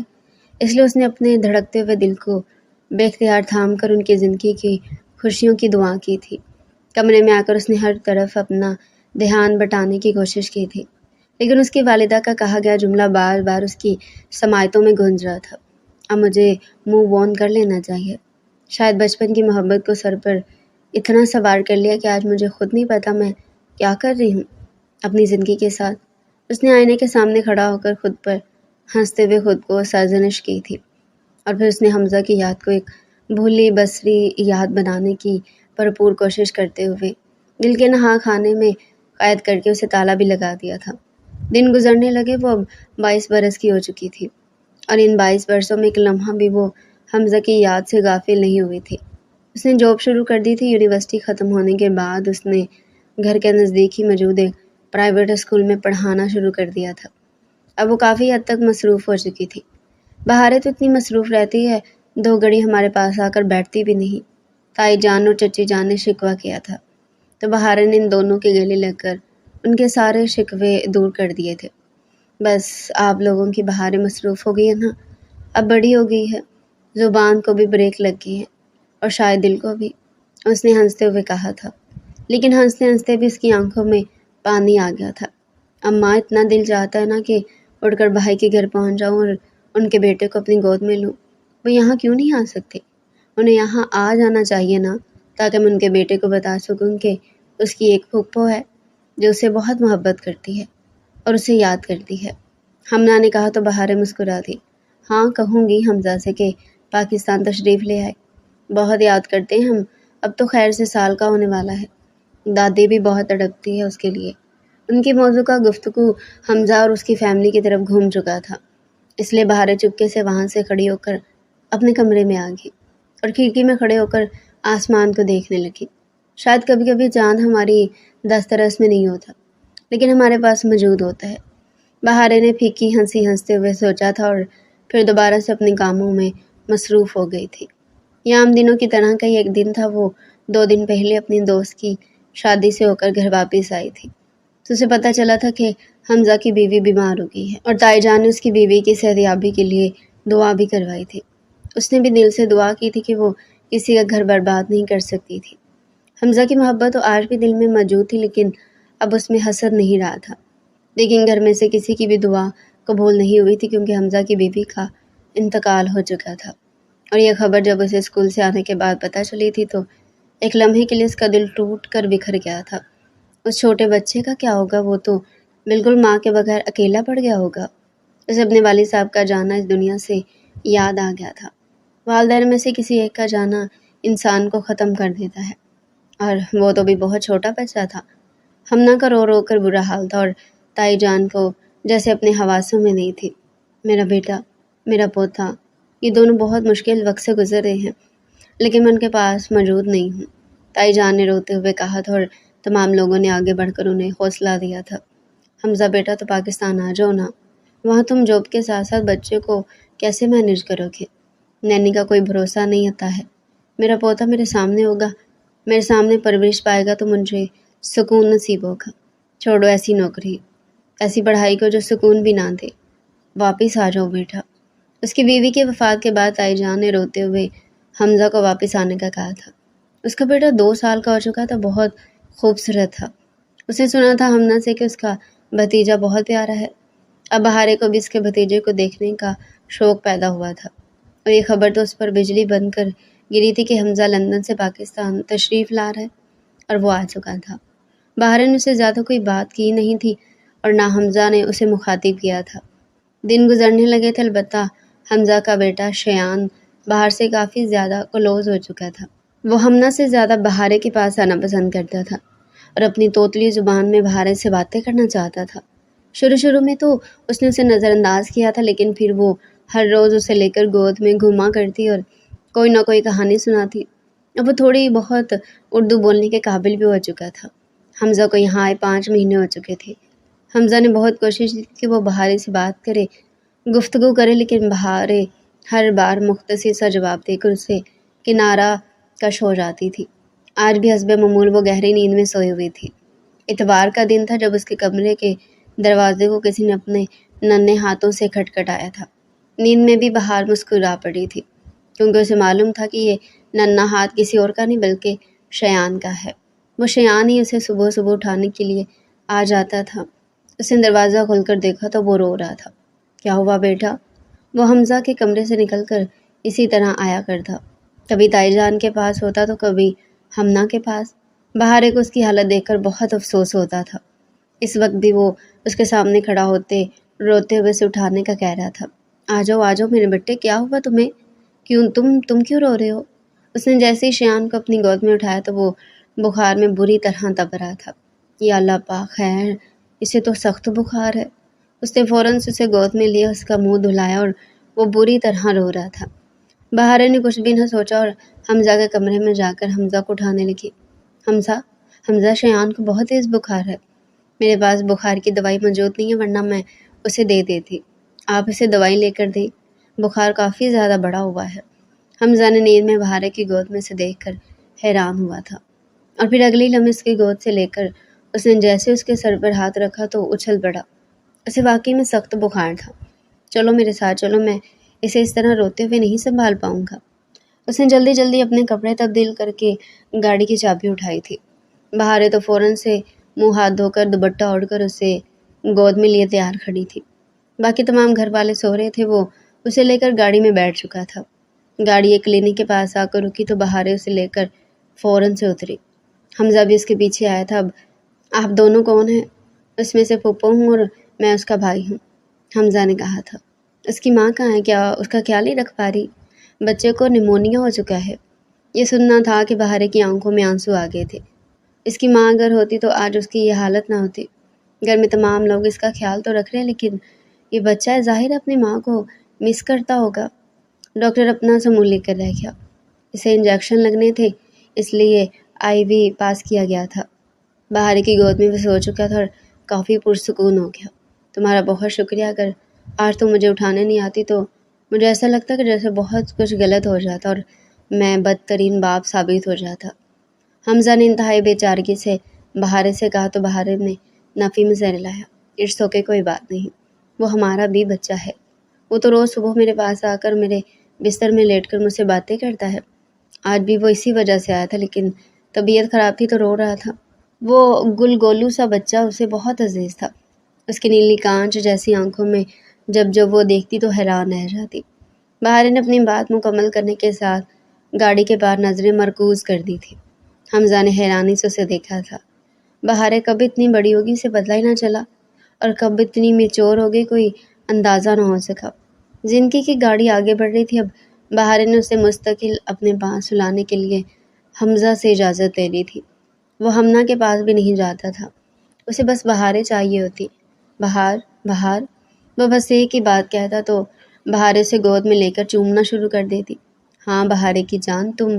اس لیے اس نے اپنے دھڑکتے ہوئے دل کو بے اختیار تھام کر ان کی زندگی کی خوشیوں کی دعا کی تھی۔ کمرے میں آ کر اس نے ہر طرف اپنا دھیان بٹانے کی کوشش کی تھی، لیکن اس کی والدہ کا کہا گیا جملہ بار بار اس کی سماعتوں میں گونج رہا تھا۔ اب مجھے موو آن کر لینا چاہیے۔ شاید بچپن کی محبت کو سر پر اتنا سوار کر لیا کہ آج مجھے خود نہیں پتا میں کیا کر رہی ہوں اپنی زندگی کے ساتھ۔ اس نے آئینے کے سامنے کھڑا ہو کر خود پر ہنستے ہوئے خود کو سرزنش کی تھی، اور پھر اس نے حمزہ کی یاد کو ایک بھولی بسری یاد بنانے کی بھرپور کوشش کرتے ہوئے دل کے نہا خانے میں قید کر کے اسے تالا بھی لگا دیا تھا۔ دن گزرنے لگے، وہ اب 22 برس کی ہو چکی تھی، اور ان 22 برسوں میں ایک لمحہ بھی وہ حمزہ کی یاد سے غافل نہیں ہوئی تھی۔ اس نے جاب شروع کر دی تھی۔ یونیورسٹی ختم ہونے کے بعد اس نے گھر کے نزدیک ہی موجود ایک پرائیویٹ اسکول میں پڑھانا شروع کر دیا تھا۔ اب وہ کافی حد تک مصروف ہو چکی تھی۔ بہاریں تو اتنی مصروف رہتی ہے، 2 گھڑی ہمارے پاس آ کر بیٹھتی بھی نہیں۔ تائی جان اور چچی جان نے شکوہ کیا تھا، تو بہاریں نے ان دونوں کے گلے لگ کر ان کے سارے شکوے دور کر دیے تھے۔ بس آپ لوگوں کی بہاریں مصروف ہو گئی ہے نا، اب بڑی ہو گئی ہے، زبان کو بھی بریک لگ گئی ہے، اور شاید دل کو بھی، اس نے ہنستے ہوئے کہا تھا۔ لیکن ہنستے ہنستے بھی اس کی آنکھوں میں پانی آ گیا تھا۔ اماں، اتنا دل چاہتا ہے نا کہ اڑ کر بھائی کے گھر پہنچ جاؤں اور ان کے بیٹے کو اپنی گود میں لوں۔ وہ یہاں کیوں نہیں آ سکتے؟ انہیں یہاں آ جانا چاہیے نا، تاکہ میں ان کے بیٹے کو بتا سکوں کہ اس کی ایک پھپھو ہے جو اسے بہت محبت کرتی ہے اور اسے یاد کرتی ہے۔ حمنا نے کہا تو بہاریں مسکرا دی۔ ہاں، کہوں گی حمزہ سے کہ پاکستان تشریف لے آئے۔ بہت یاد کرتے ہیں ہم، اب تو خیر سے سال کا ہونے والا ہے۔ دادی بھی بہت تڑپتی ہے اس کے لیے۔ ان کی موضوع کا گفتگو حمزہ اور اس کی فیملی کی طرف گھوم چکا تھا، اس لیے بہاریں چپکے سے وہاں سے کھڑی ہو کر اپنے کمرے میں آ گئی اور کھڑکی میں کھڑے ہو کر آسمان کو دیکھنے لگی۔ شاید کبھی کبھی چاند ہماری دسترس میں نہیں ہوتا، لیکن ہمارے پاس موجود ہوتا ہے، بہاریں نے پھیکی ہنسی ہنستے ہوئے سوچا تھا، اور پھر دوبارہ سے اپنے کاموں میں مصروف ہو گئی تھی۔ یہ عام دنوں کی طرح کا ہی ایک دن تھا۔ وہ 2 دن پہلے اپنی دوست کی شادی سے ہو کر گھر واپس آئی تھی، تو اسے پتہ چلا تھا کہ حمزہ کی بیوی بیمار ہو گئی ہے، اور تائی جان نے اس کی بیوی کی صحتیابی کے لیے دعا بھی کروائی تھی۔ اس نے بھی دل سے دعا کی تھی کہ وہ کسی کا گھر برباد نہیں کر سکتی تھی۔ حمزہ کی محبت تو آج بھی دل میں موجود تھی، لیکن اب اس میں حسد نہیں رہا تھا۔ لیکن گھر میں سے کسی کی بھی دعا قبول نہیں ہوئی تھی، کیونکہ حمزہ کی بیوی کا انتقال ہو چکا تھا، اور یہ خبر جب اسے اسکول سے آنے کے بعد پتہ چلی تھی تو ایک لمحے کے لیے اس کا دل ٹوٹ کر بکھر گیا تھا۔ اس چھوٹے بچے کا کیا ہوگا؟ وہ تو بالکل ماں کے بغیر اکیلا پڑ گیا ہوگا۔ اسے اپنے والد صاحب کا جانا اس دنیا سے یاد آ گیا تھا۔ والدین میں سے کسی ایک کا جانا انسان کو ختم کر دیتا ہے۔ اور وہ تو بھی بہت چھوٹا بچہ تھا۔ ہمنا کا رو رو کر برا حال تھا اور تائی جان کو جیسے اپنے حواسوں میں نہیں تھی۔ میرا بیٹا، میرا پوتا، یہ دونوں بہت مشکل وقت سے گزر رہے ہیں، لیکن میں ان کے پاس موجود نہیں ہوں، تائی جان نے روتے ہوئے کہا تھا، اور تمام لوگوں نے آگے بڑھ کر انہیں حوصلہ دیا تھا۔ حمزہ بیٹا، تو پاکستان آ جاؤ نا، وہاں تم جاب کے ساتھ ساتھ بچے کو کیسے مینیج کرو گے؟ نینی کا کوئی بھروسہ نہیں آتا ہے۔ میرا پوتا میرے سامنے ہوگا، میرے سامنے پرورش پائے گا تو مجھے سکون نصیب ہوگا۔ چھوڑو ایسی نوکری، ایسی پڑھائی کو جو سکون بھی نہ دے، واپس آ جاؤ بیٹا۔ اس کی بیوی کی وفات کے بعد تائی جان نے روتے ہوئے حمزہ کو واپس آنے کا کہا تھا۔ اس کا بیٹا 2 سال کا ہو چکا تھا، بہت خوبصورت تھا۔ اس نے سنا تھا ہمنا سے کہ اس کا بھتیجا بہت پیارا ہے۔ اب بہارے کو بھی اس کے بھتیجے کو دیکھنے کا شوق پیدا ہوا تھا، اور یہ خبر تو اس پر بجلی بن کر گری تھی کہ حمزہ لندن سے پاکستان تشریف لا رہا ہے، اور وہ آ چکا تھا۔ بہارے نے اسے زیادہ کوئی بات کی نہیں تھی اور نہ حمزہ نے اسے مخاطب کیا تھا۔ دن گزرنے لگے تھے، البتہ حمزہ کا بیٹا شیان بہار سے کافی زیادہ کلوز ہو چکا تھا۔ وہ ہمنا سے زیادہ بہارے کے پاس آنا پسند کرتا تھا اور اپنی توتلی زبان میں بہارے سے باتیں کرنا چاہتا تھا۔ شروع میں تو اس نے اسے نظر انداز کیا تھا، لیکن پھر وہ ہر روز اسے لے کر گود میں گھوما کرتی اور کوئی نہ کوئی کہانی سناتی۔ اب وہ تھوڑی بہت اردو بولنے کے قابل بھی ہو چکا تھا۔ حمزہ کو یہاں آئے 5 مہینے ہو چکے تھے۔ حمزہ نے بہت کوشش کی کہ وہ بہارے سے بات کرے، گفتگو کرے، لیکن بہارے ہر بار مختصر سا جواب دے کر اسے کنارہ کش ہو جاتی تھی۔ آج بھی حسب معمول وہ گہری نیند میں سوئی ہوئی تھی۔ اتوار کا دن تھا جب اس کے کمرے کے دروازے کو کسی نے اپنے ننھے ہاتھوں سے کھٹکھٹایا تھا۔ نیند میں بھی بہار مسکرا پڑی تھی، کیونکہ اسے معلوم تھا کہ یہ ننھا ہاتھ کسی اور کا نہیں بلکہ شیان کا ہے۔ وہ شیان ہی اسے صبح صبح اٹھانے کے لیے آ جاتا تھا۔ اس نے دروازہ کھول کر دیکھا تو وہ رو رہا تھا۔ کیا ہوا بیٹا؟ وہ حمزہ کے کمرے سے نکل کر اسی طرح آیا کرتا، کبھی تائی جان کے پاس ہوتا تو کبھی ہمنا کے پاس۔ بہارے کو اس کی حالت دیکھ کر بہت افسوس ہوتا تھا۔ اس وقت بھی وہ اس کے سامنے کھڑا ہوتے روتے ہوئے اسے اٹھانے کا کہہ رہا تھا۔ آ جاؤ میرے بیٹے، کیا ہوا تمہیں؟ تم کیوں رو رہے ہو؟ اس نے جیسے ہی شیان کو اپنی گود میں اٹھایا تو وہ بخار میں بری طرح تپ رہا تھا۔ یا اللہ پاک خیر، اسے تو سخت بخار ہے۔ اس نے فوراً سے اسے گود میں لیا، اس کا منہ دھلایا اور وہ بری طرح رو رہا تھا۔ بہارے نے کچھ بھی نہ سوچا اور حمزہ کے کمرے میں جا کر حمزہ کو اٹھانے لگی۔ حمزہ شیان کو بہت تیز بخار ہے، میرے پاس بخار کی دوائی موجود نہیں ہے، ورنہ میں اسے دے دیتی۔ آپ اسے دوائی لے کر دیں، بخار کافی زیادہ بڑا ہوا ہے۔ حمزہ نے نیند میں بہارے کی گود میں سے دیکھ کر حیران ہوا تھا، اور پھر اگلی لمحے اس کی گود سے لے کر اس نے جیسے اس کے سر پر ہاتھ رکھا تو اچھل پڑا۔ اسے واقعی میں سخت بخار تھا۔ چلو میرے ساتھ چلو، میں اسے اس طرح روتے ہوئے نہیں سنبھال پاؤں گا۔ اس نے جلدی اپنے کپڑے تبدیل کر کے گاڑی کی چابی اٹھائی تھی۔ بہارے تو فوراً سے منہ ہاتھ دھو کر دوپٹہ اوڑھ کر اسے گود میں لیے تیار کھڑی تھی۔ باقی تمام گھر والے سو رہے تھے، وہ اسے لے کر گاڑی میں بیٹھ چکا تھا۔ گاڑی ایک کلینک کے پاس آ کر رکی تو بہارے اسے لے کر فوراً سے اتری۔ حمزہ بھی اس کے پیچھے آیا تھا۔ اب آپ دونوں کون ہیں؟ اس میں سے پھپھو ہوں اور میں اس کا بھائی ہوں، حمزہ نے کہا تھا۔ اس کی ماں کہاں ہے؟ کیا اس کا خیال نہیں رکھ پا رہی؟ بچے کو نمونیا ہو چکا ہے۔ یہ سننا تھا کہ بہارے کی آنکھوں میں آنسو آ گئے تھے۔ اس کی ماں اگر ہوتی تو آج اس کی یہ حالت نہ ہوتی۔ گھر میں تمام لوگ اس کا خیال تو رکھ رہے ہیں، لیکن یہ بچہ ہے، ظاہر اپنی ماں کو مس کرتا ہوگا۔ ڈاکٹر اپنا سا منہ لے کر رہ گیا۔ اسے انجیکشن لگنے تھے، اس لیے IV پاس کیا گیا تھا۔ بہارے کی گود میں وہ سو چکا تھا اور کافی پرسکون ہو گیا۔ تمہارا بہت شکریہ، اگر آج تم مجھے اٹھانے نہیں آتی تو مجھے ایسا لگتا کہ جیسے بہت کچھ غلط ہو جاتا اور میں بدترین باپ ثابت ہو جاتا۔ حمزہ نے انتہائی بے چارگی سے بہارے سے کہا تو بہارے نے نفی میں سر ہلایا۔ اٹس اوکے، کوئی بات نہیں، وہ ہمارا بھی بچہ ہے۔ وہ تو روز صبح میرے پاس آ کر میرے بستر میں لیٹ کر مجھ سے باتیں کرتا ہے۔ آج بھی وہ اسی وجہ سے آیا تھا، لیکن طبیعت خراب تھی تو رو رہا تھا۔ وہ گل گولو سا بچہ اسے بہت عزیز تھا۔ اس کی نیلی کانچ جیسی آنکھوں میں جب وہ دیکھتی تو حیران رہ جاتی۔ بہارے نے اپنی بات مکمل کرنے کے ساتھ گاڑی کے باہر نظریں مرکوز کر دی تھی۔ حمزہ نے حیرانی سے اسے دیکھا تھا۔ بہارے کب اتنی بڑی ہوگی اسے پتہ ہی نہ چلا، اور کب اتنی میچور ہو گئی کوئی اندازہ نہ ہو سکا۔ زندگی کی گاڑی آگے بڑھ رہی تھی۔ اب بہارے نے اسے مستقل اپنے پاس سلانے کے لیے حمزہ سے اجازت لے لی تھی۔ وہ ہمنا کے پاس بھی نہیں جاتا تھا، اسے بس بہارے چاہیے ہوتی۔ بہار بہار، وہ بس ایک ہی بات کہتا تو بہارے سے گود میں لے کر چومنا شروع کر دیتی۔ ہاں بہارے کی جان، تم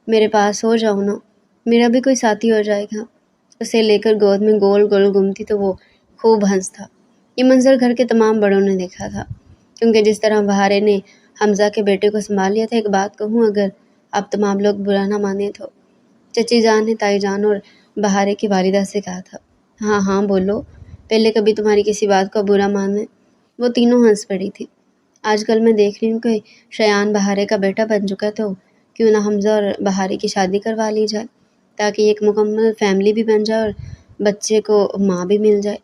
میرے پاس ہو جاؤ نا، میرا بھی کوئی ساتھی ہو جائے گا۔ اسے لے کر گود میں گول گول گھومتی تو وہ خوب ہنس تھا۔ یہ منظر گھر کے تمام بڑوں نے دیکھا تھا، کیونکہ جس طرح بہارے نے حمزہ کے بیٹے کو سنبھال لیا تھا، ایک بات کہوں، اگر آپ تمام لوگ برا نہ مانے تو چچی جان نے تائی جان اور بہارے کی والدہ سے کہا تھا۔ ہاں ہاں بولو، پہلے کبھی تمہاری کسی بات کو برا مانے؟ وہ تینوں ہنس پڑی تھی۔ آج کل میں دیکھ رہی ہوں کہ شایان بہارے کا بیٹا بن چکا، تو کیوں نہ حمزہ اور بہارے کی شادی کروا لی جائے، تاکہ ایک مکمل فیملی بھی بن جائے اور بچے کو ماں بھی مل جائے۔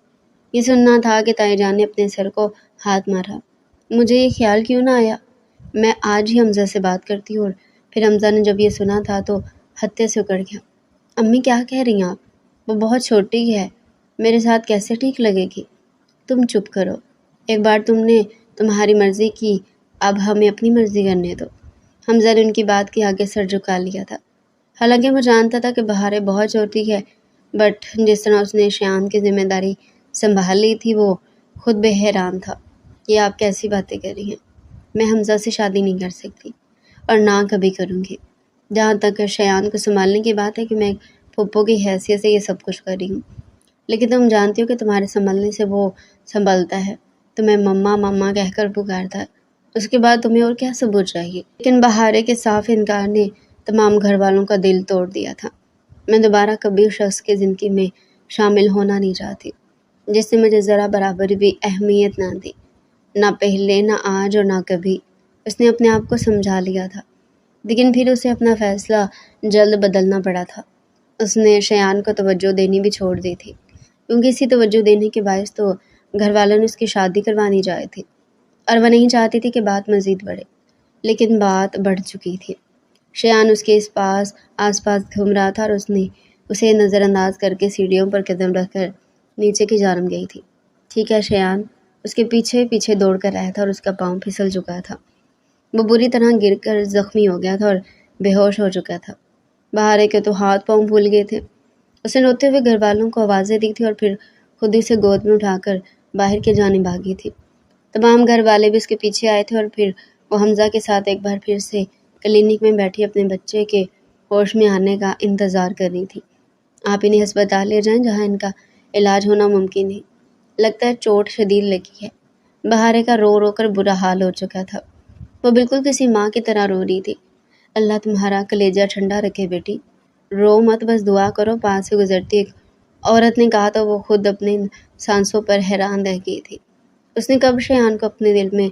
یہ سننا تھا کہ تائی جان نے اپنے سر کو ہاتھ مارا۔ مجھے یہ خیال کیوں نہ آیا؟ میں آج ہی حمزہ سے بات کرتی ہوں۔ اور پھر حمزہ نے جب یہ سنا تھا تو ہتے سے اکڑ گیا۔ امی کیا کہہ رہی ہیں آپ؟ وہ بہت چھوٹی ہے، میرے ساتھ کیسے ٹھیک لگے گی؟ تم چپ کرو، ایک بار تم نے تمہاری مرضی کی، اب ہمیں اپنی مرضی کرنے دو۔ حمزہ نے ان کی بات کے آگے سر جھکا لیا تھا۔ حالانکہ وہ جانتا تھا کہ بہارے بہت چھوٹی ہے، بٹ جس طرح اس نے شایان کی ذمہ داری سنبھال لی تھی وہ خود بے حیران تھا۔ یہ آپ کیسی باتیں کر رہی ہیں؟ میں حمزہ سے شادی نہیں کر سکتی، اور نہ کبھی کروں گی۔ جہاں تک شایان کو سنبھالنے کی بات ہے کہ میں ایک پھپھو کی حیثیت سے یہ سب کچھ کر رہی ہوں، لیکن تم جانتی ہو کہ تمہارے سنبھلنے سے وہ سنبھلتا ہے، تمہیں مما مما کہہ کر پکارتا ہے، اس کے بعد تمہیں اور کیا ثبوت چاہیے؟ لیکن بہارے کے صاف انکار نے تمام گھر والوں کا دل توڑ دیا تھا۔ میں دوبارہ کبھی اس شخص کی زندگی میں شامل ہونا نہیں چاہتی جس نے مجھے ذرا برابر بھی اہمیت نہ دی، نہ پہلے، نہ آج، اور نہ کبھی۔ اس نے اپنے آپ کو سمجھا لیا تھا، لیکن پھر اسے اپنا فیصلہ جلد بدلنا پڑا تھا۔ اس نے شایان کو توجہ دینی بھی چھوڑ دی تھی، کیونکہ اسی توجہ دینے کے باعث تو گھر والوں نے اس کی شادی کروانی چاہی تھی، اور وہ نہیں چاہتی تھی کہ بات مزید بڑھے۔ لیکن بات بڑھ چکی تھی۔ شایان اس کے آس پاس گھوم رہا تھا، اور اس نے اسے نظر انداز کر کے سیڑھیوں پر قدم رکھ کر نیچے کی جانب گئی تھی۔ ٹھیک ہے شایان اس کے پیچھے پیچھے دوڑ کر آیا تھا، اور اس کا پاؤں پھسل چکا تھا۔ وہ بری طرح گر کر زخمی ہو گیا تھا اور بے ہوش ہو چکا تھا۔ بہارے کے تو ہاتھ پاؤں پھول گئے تھے۔ اس نے روتے ہوئے گھر والوں کو آوازیں دی تھی اور پھر خود ہی سے گود میں اٹھا کر باہر کی جانب بھاگی تھی۔ تمام گھر والے بھی اس کے پیچھے آئے تھے، اور پھر وہ حمزہ کے ساتھ ایک بار پھر سے کلینک میں بیٹھی اپنے بچے کے ہوش میں آنے کا انتظار کر رہی تھی۔ آپ انہیں ہسپتال لے جائیں جہاں ان کا علاج ہونا ممکن ہے، لگتا ہے چوٹ شدید لگی ہے۔ بہارے کا رو رو کر برا حال ہو چکا تھا۔ وہ بالکل کسی ماں کی طرح رو رہی تھی۔ اللہ تمہارا کلیجہ ٹھنڈا رکھے بیٹی، رو مت، بس دعا کرو۔ پاس سے گزرتی ایک عورت نے کہا تو وہ خود اپنے سانسوں پر حیران رہ گئی تھی۔ اس نے کب شایان کو اپنے دل میں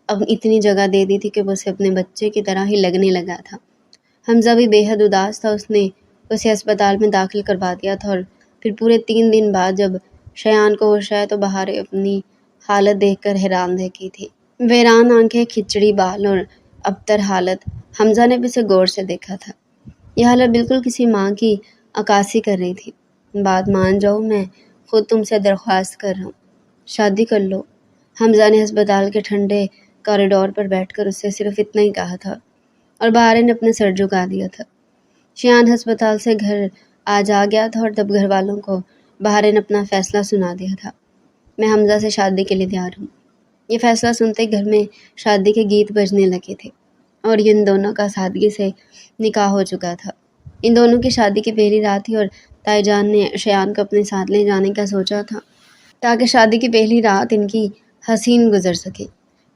اب اتنی جگہ دے دی تھی کہ وہ اسے اپنے بچے کی طرح ہی لگنے لگا تھا۔ حمزہ بھی بے حد اداس تھا۔ اس نے اسے ہسپتال میں داخل کروا دیا تھا، اور پھر پورے 3 دن بعد جب شایان کو ہوش آیا تو بہارے اپنی حالت دیکھ کر حیران رہ گئی تھی۔ ویران آنکھیں، کھچڑی بال اور ابتر حالت۔ حمزہ نے بھی اسے غور سے دیکھا تھا۔ یہ حالت بالکل کسی ماں کی عکاسی کر رہی تھی۔ بات مان جاؤ، میں خود تم سے درخواست کر رہا ہوں، شادی کر لو۔ حمزہ نے ہسپتال کے ٹھنڈے کوریڈور پر بیٹھ کر اس سے صرف اتنا ہی کہا تھا، اور بہارے نے اپنے سر جھکا دیا تھا۔ شایان ہسپتال سے گھر آج آ گیا تھا، اور تب گھر والوں کو بہارے نے اپنا فیصلہ سنا دیا تھا۔ میں حمزہ سے شادی کے لیے تیار ہوں۔ یہ فیصلہ سنتے ہی گھر میں شادی کے گیت بجنے لگے تھے، اور ان دونوں کا سادگی سے نکاح ہو چکا تھا۔ ان دونوں کی شادی کی پہلی رات تھی، اور تائی جان نے شایان کو اپنے ساتھ لے جانے کا سوچا تھا تاکہ شادی کی پہلی رات ان کی حسین گزر سکے۔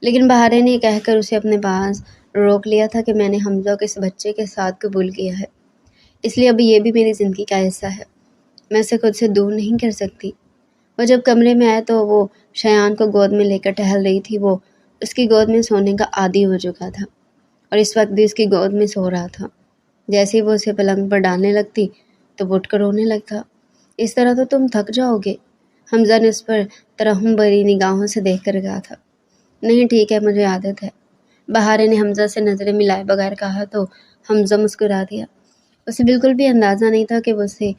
لیکن بہارے نے یہ کہہ کر اسے اپنے پاس روک لیا تھا کہ میں نے حمزہ کو اس بچے کے ساتھ قبول کیا ہے، اس لیے اب یہ بھی میری زندگی کا حصہ ہے، میں اسے خود سے دور نہیں کر سکتی۔ وہ جب کمرے میں آئے تو وہ شایان کو گود میں لے کر ٹہل رہی تھی۔ وہ اس کی گود میں سونے کا عادی ہو چکا تھا، اور اس وقت بھی اس کی گود میں سو رہا تھا۔ جیسے ہی وہ اسے پلنگ پر ڈالنے لگتی تو وہ اٹھ کر رونے لگتا۔ اس طرح تو تم تھک جاؤ گے، حمزہ نے اس پر ترحم بھری نگاہوں سے دیکھ کر کہا تھا۔ نہیں ٹھیک ہے، مجھے عادت ہے، بہارے نے حمزہ سے نظریں ملائے بغیر کہا تو حمزہ مسکرا دیا۔ اسے بالکل بھی اندازہ نہیں تھا کہ وہ اسے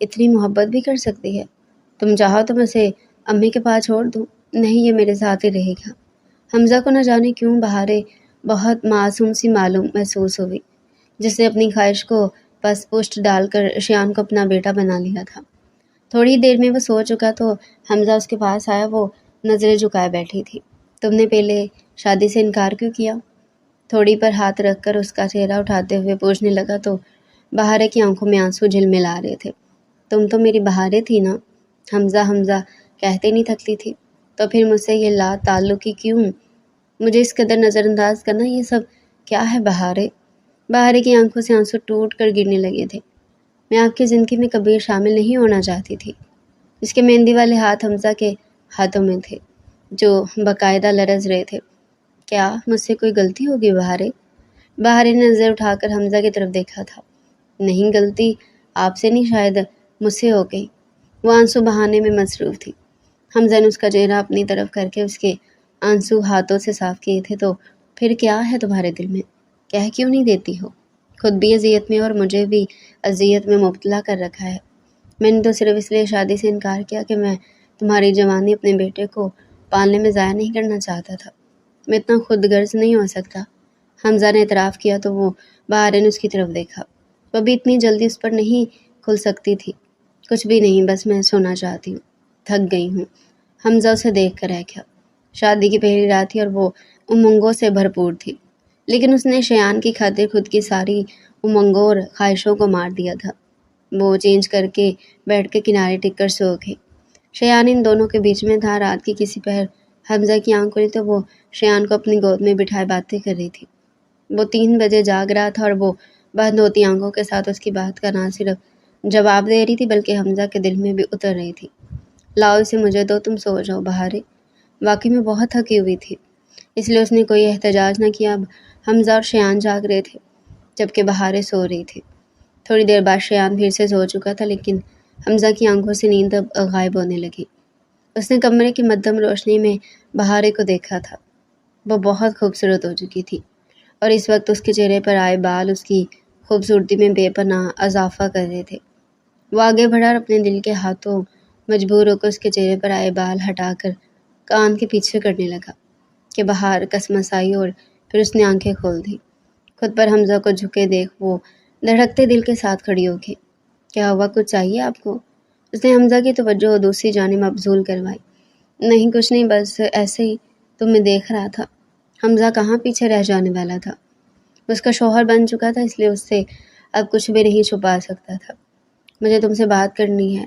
اتنی محبت بھی کر سکتی ہے۔ تم چاہو تو میں اسے امی کے پاس چھوڑ دوں؟ نہیں، یہ میرے ساتھ ہی رہے گا۔ حمزہ کو نہ جانے کیوں بہارے بہت معصوم سی معلوم محسوس ہوئی، جس نے اپنی خواہش کو پس پشت ڈال کر شیان کو اپنا بیٹا بنا لیا تھا۔ تھوڑی دیر میں وہ سو چکا تو حمزہ اس کے پاس آیا۔ وہ نظریں جھکائے بیٹھی تھی۔ تم نے پہلے شادی سے انکار کیوں کیا؟ تھوڑی پر ہاتھ رکھ کر اس کا چہرہ اٹھاتے ہوئے پوچھنے لگا تو بہارے کی آنکھوں میں آنسو جھلملا رہے تھے۔ تم تو میری بہارے تھی نا؟ حمزہ حمزہ کہتے نہیں تھکتی تھی۔ تو پھر مجھ سے یہ لا تعلقی کیوں؟ مجھے اس قدر نظر انداز کرنا، یہ سب کیا ہے بہارے؟ بہارے کی آنکھوں سے آنسو ٹوٹ کر گرنے لگے تھے۔ میں آپ کی زندگی میں کبھی شامل نہیں ہونا چاہتی تھی۔ اس کے مہندی والے ہاتھ حمزہ کے ہاتھوں میں تھے، جو باقاعدہ لرز رہے تھے۔ کیا مجھ سے کوئی غلطی ہوگی بہارے؟ بہارے نے نظر اٹھا کر حمزہ کی طرف دیکھا تھا۔ نہیں، غلطی آپ سے نہیں، شاید مجھ سے ہو گئی۔ وہ آنسو بہانے میں مصروف تھی۔ حمزہ نے اس کا چہرہ اپنی طرف کر کے اس کے آنسو ہاتھوں سے صاف کیے تھے۔ تو پھر کیا ہے تمہارے دل میں؟ کہہ کیوں نہیں دیتی ہو؟ خود بھی اذیت میں اور مجھے بھی اذیت میں مبتلا کر رکھا ہے۔ میں نے تو صرف اس لیے شادی سے انکار کیا کہ میں تمہاری جوانی اپنے بیٹے کو پالنے میں ضائع نہیں کرنا چاہتا تھا۔ میں اتنا خود غرض نہیں ہو سکتا۔ حمزہ نے اعتراف کیا تو وہ بہارے نے اس کی طرف دیکھا۔ وہ بھی اتنی جلدی اس پر نہیں کھل سکتی تھی۔ کچھ بھی نہیں، بس میں سونا چاہتی ہوں، تھک گئی ہوں۔ حمزہ اسے دیکھ کر رہ گیا۔ شادی کی پہلی رات تھی اور وہ امنگوں سے بھرپور تھی، لیکن اس نے شیان کی خاطر خود کی ساری امنگوں اور خواہشوں کو مار دیا تھا۔ وہ چینج کر کے بیٹھ کے کنارے ٹک کر سو گئی۔ شیان ان دونوں کے بیچ میں تھا۔ رات کی کسی پہر حمزہ کی آنکھ کھلی تو وہ شیان کو اپنی گود میں بٹھائے باتیں کر رہی تھی۔ وہ 3 بجے جاگ رہا تھا اور وہ بند ہوتی آنکھوں کے ساتھ اس کی بات کا نہ صرف جواب دے رہی تھی بلکہ حمزہ کے دل میں بھی اتر رہی تھی۔ لاؤ اسے مجھے دو، تم سو جاؤ بہارے۔ واقعی میں بہت تھکی ہوئی تھی، اس لیے اس نے کوئی احتجاج نہ کیا۔ اب حمزہ اور شیان جاگ رہے تھے جبکہ بہارے سو رہی تھی۔ تھوڑی دیر بعد شیان پھر سے سو چکا تھا، لیکن حمزہ کی آنکھوں سے نیند اب غائب ہونے لگی۔ اس نے کمرے کی مدھم روشنی میں بہارے کو دیکھا تھا۔ وہ بہت خوبصورت ہو چکی تھی اور اس وقت اس کے چہرے پر آئے بال اس کی خوبصورتی میں بے پناہ اضافہ کر رہے تھے۔ وہ آگے بڑھا اور اپنے دل کے ہاتھوں مجبور ہو کر اس کے چہرے پر آئے بال ہٹا کر کان کے پیچھے کرنے لگا کہ بہار کسمسائی اور پھر اس نے آنکھیں کھول دی۔ خود پر حمزہ کو جھکے دیکھ وہ دھڑکتے دل کے ساتھ کھڑی ہو گئی۔ کیا ہوا؟ کچھ چاہیے آپ کو؟ اس نے حمزہ کی توجہ دوسری جانب مبذول کروائی۔ نہیں کچھ نہیں، بس ایسے ہی تمہیں دیکھ رہا تھا۔ حمزہ کہاں پیچھے رہ جانے والا تھا؟ اس کا شوہر بن چکا تھا، اس لیے اس سے اب کچھ بھی نہیں چھپا سکتا تھا۔ مجھے تم سے بات کرنی ہے،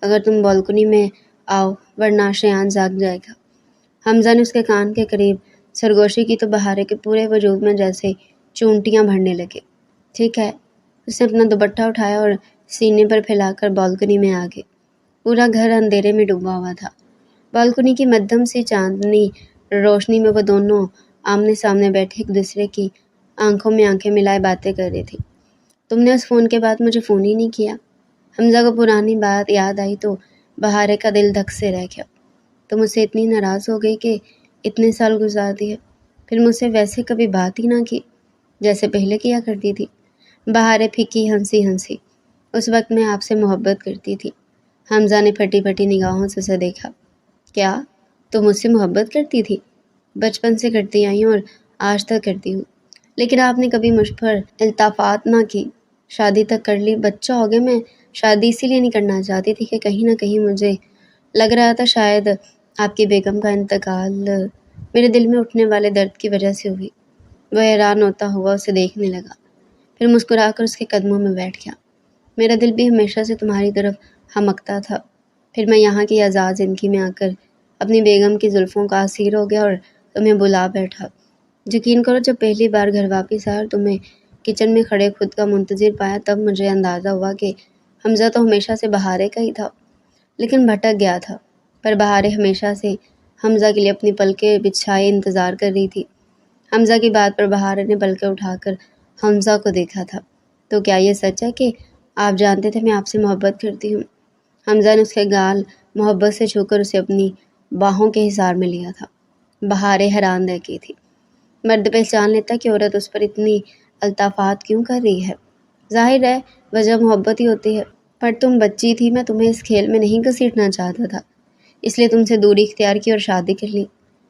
اگر تم بالکنی میں آؤ، ورنہ شیان جاگ جائے گا۔ حمزہ نے اس کے کان کے قریب سرگوشی کی تو بہارے کے پورے وجود میں جیسے چونٹیاں بھرنے لگے۔ ٹھیک ہے۔ اس نے اپنا دوپٹہ اٹھایا اور سینے پر پھیلا کر بالکنی میں آ گئی۔ پورا گھر اندھیرے میں ڈوبا ہوا تھا۔ بالکنی کی مدھم سی چاندنی روشنی میں وہ دونوں آمنے سامنے بیٹھے ایک دوسرے کی آنکھوں میں آنکھیں ملائے باتیں کر رہے تھے۔ تم نے اس فون کے بعد مجھے فون ہی نہیں کیا۔ حمزہ کو پرانی بات یاد آئی تو بہارے کا دل دھک سے رہ گیا۔ تم مجھ سے اتنی ناراض ہو گئی کہ اتنے سال گزار دیے، پھر مجھ سے ویسے کبھی بات ہی نہ کی جیسے پہلے کیا کرتی تھی۔ بہارے پھیکی ہنسی۔ اس وقت میں آپ سے محبت کرتی تھی۔ حمزہ نے پھٹی پھٹی نگاہوں سے اسے دیکھا۔ کیا تم مجھ سے محبت کرتی تھی؟ بچپن سے کرتی آئی ہوں اور آج تک کرتی ہوں، لیکن آپ نے کبھی مجھ پر التفات نہ کی۔ شادی تک کر لی، بچہ ہو گیا۔ میں شادی اسی لیے نہیں کرنا چاہتی تھی کہ کہیں نہ کہیں مجھے لگ رہا تھا شاید آپ کی بیگم کا انتقال میرے دل میں اٹھنے والے درد کی وجہ سے ہوئی۔ وہ حیران ہوتا ہوا اسے دیکھنے لگا، پھر مسکرا کر اس کے قدموں میں بیٹھ گیا۔ میرا دل بھی ہمیشہ سے تمہاری طرف ہمکتا تھا، پھر میں یہاں کی آزاد زندگی میں آ کر اپنی بیگم کی زلفوں کا اسیر ہو گیا اور تمہیں بلا بیٹھا۔ یقین کرو جب پہلی بار گھر واپس آیا اور تمہیں کچن میں کھڑے خود کا منتظر پایا تب مجھے اندازہ ہوا کہ حمزہ تو ہمیشہ سے بہارے کا ہی تھا، لیکن بھٹک گیا تھا۔ پر بہارے ہمیشہ سے حمزہ کے لیے اپنی پلکیں بچھائے انتظار کر رہی تھی۔ حمزہ کی بات پر بہارے نے پلکیں اٹھا کر حمزہ کو دیکھا تھا۔ تو کیا یہ سچ ہے کہ آپ جانتے تھے میں آپ سے محبت کرتی ہوں؟ حمزہ نے اس کے گال محبت سے چھو کر اسے اپنی باہوں کے حصار میں لیا تھا۔ بہارے حیران رہ گئی تھی۔ مرد پہچان لیتا کہ عورت اس پر اتنی الطافات کیوں کر رہی ہے۔ ظاہر ہے وجہ محبت ہی ہوتی ہے، پر تم بچی تھی، میں تمہیں اس کھیل میں نہیں گھسیٹنا چاہتا تھا، اس لیے تم سے دوری اختیار کی اور شادی کر لی۔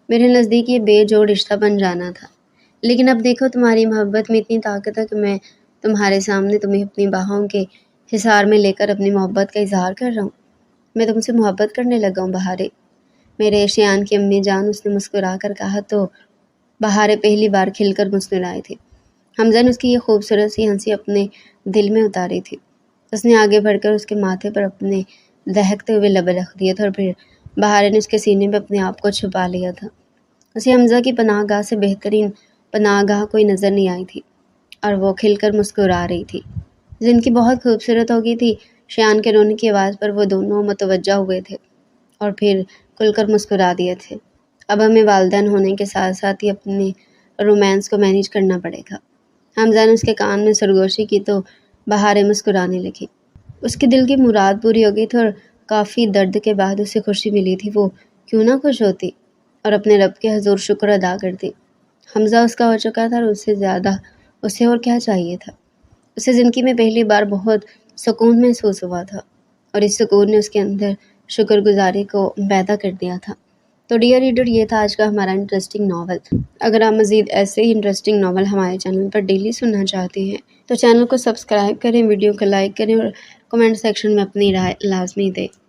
میرے نزدیک یہ بے جوڑ رشتہ بن جانا تھا، لیکن اب دیکھو تمہاری محبت میں اتنی طاقت ہے کہ میں تمہارے سامنے تمہیں اپنی باہوں کے حصار میں لے کر اپنی محبت کا اظہار کر رہا ہوں۔ میں تم سے محبت کرنے لگا ہوں بہارے، میرے شیان کی امی جان، اس نے مسکرا کر کہا تو بہارے پہلی بار کھل کر مسکرائی تھی۔ حمزہ نے اس کی یہ خوبصورت سی ہنسی اپنے دل میں اتاری تھی۔ اس نے آگے بڑھ کر اس کے ماتھے پر اپنے دہکتے ہوئے لب رکھ دیے تھے اور پھر بہارے نے اس کے سینے میں اپنے آپ کو چھپا لیا تھا۔ اسے حمزہ کی پناہ گاہ سے بہترین پناہ گاہ کوئی نظر نہیں آئی تھی اور وہ کھل کر مسکرا رہی تھی۔ زندگی بہت خوبصورت ہو گئی تھی۔ شیان کے رونے کی آواز پر وہ دونوں متوجہ ہوئے تھے اور پھر کھل کر مسکرا دیے تھے۔ اب ہمیں والدین ہونے کے ساتھ ساتھ ہی اپنے رومانس کو مینیج کرنا پڑے گا۔ حمزہ نے اس کے کان میں سرگوشی کی تو بہارے مسکرانے لگی۔ اس کے دل کی مراد پوری ہو گئی تھی اور کافی درد کے بعد اسے خوشی ملی تھی۔ وہ کیوں نہ خوش ہوتی اور اپنے رب کے حضور شکر ادا کرتی۔ حمزہ اس کا ہو چکا تھا اور اس سے زیادہ اسے اور کیا چاہیے تھا۔ اسے زندگی میں پہلی بار بہت سکون محسوس ہوا تھا اور اس سکون نے اس کے اندر شکر گزاری کو پیدا کر دیا تھا۔ تو ڈیئر ریڈر، یہ تھا آج کا ہمارا انٹرسٹنگ ناول۔ اگر آپ مزید ایسے ہی انٹرسٹنگ ناول ہمارے چینل پر ڈیلی سننا چاہتے ہیں تو چینل کو سبسکرائب کریں، ویڈیو کو لائک کریں اور کمنٹ سیکشن میں اپنی رائے لازمی دیں۔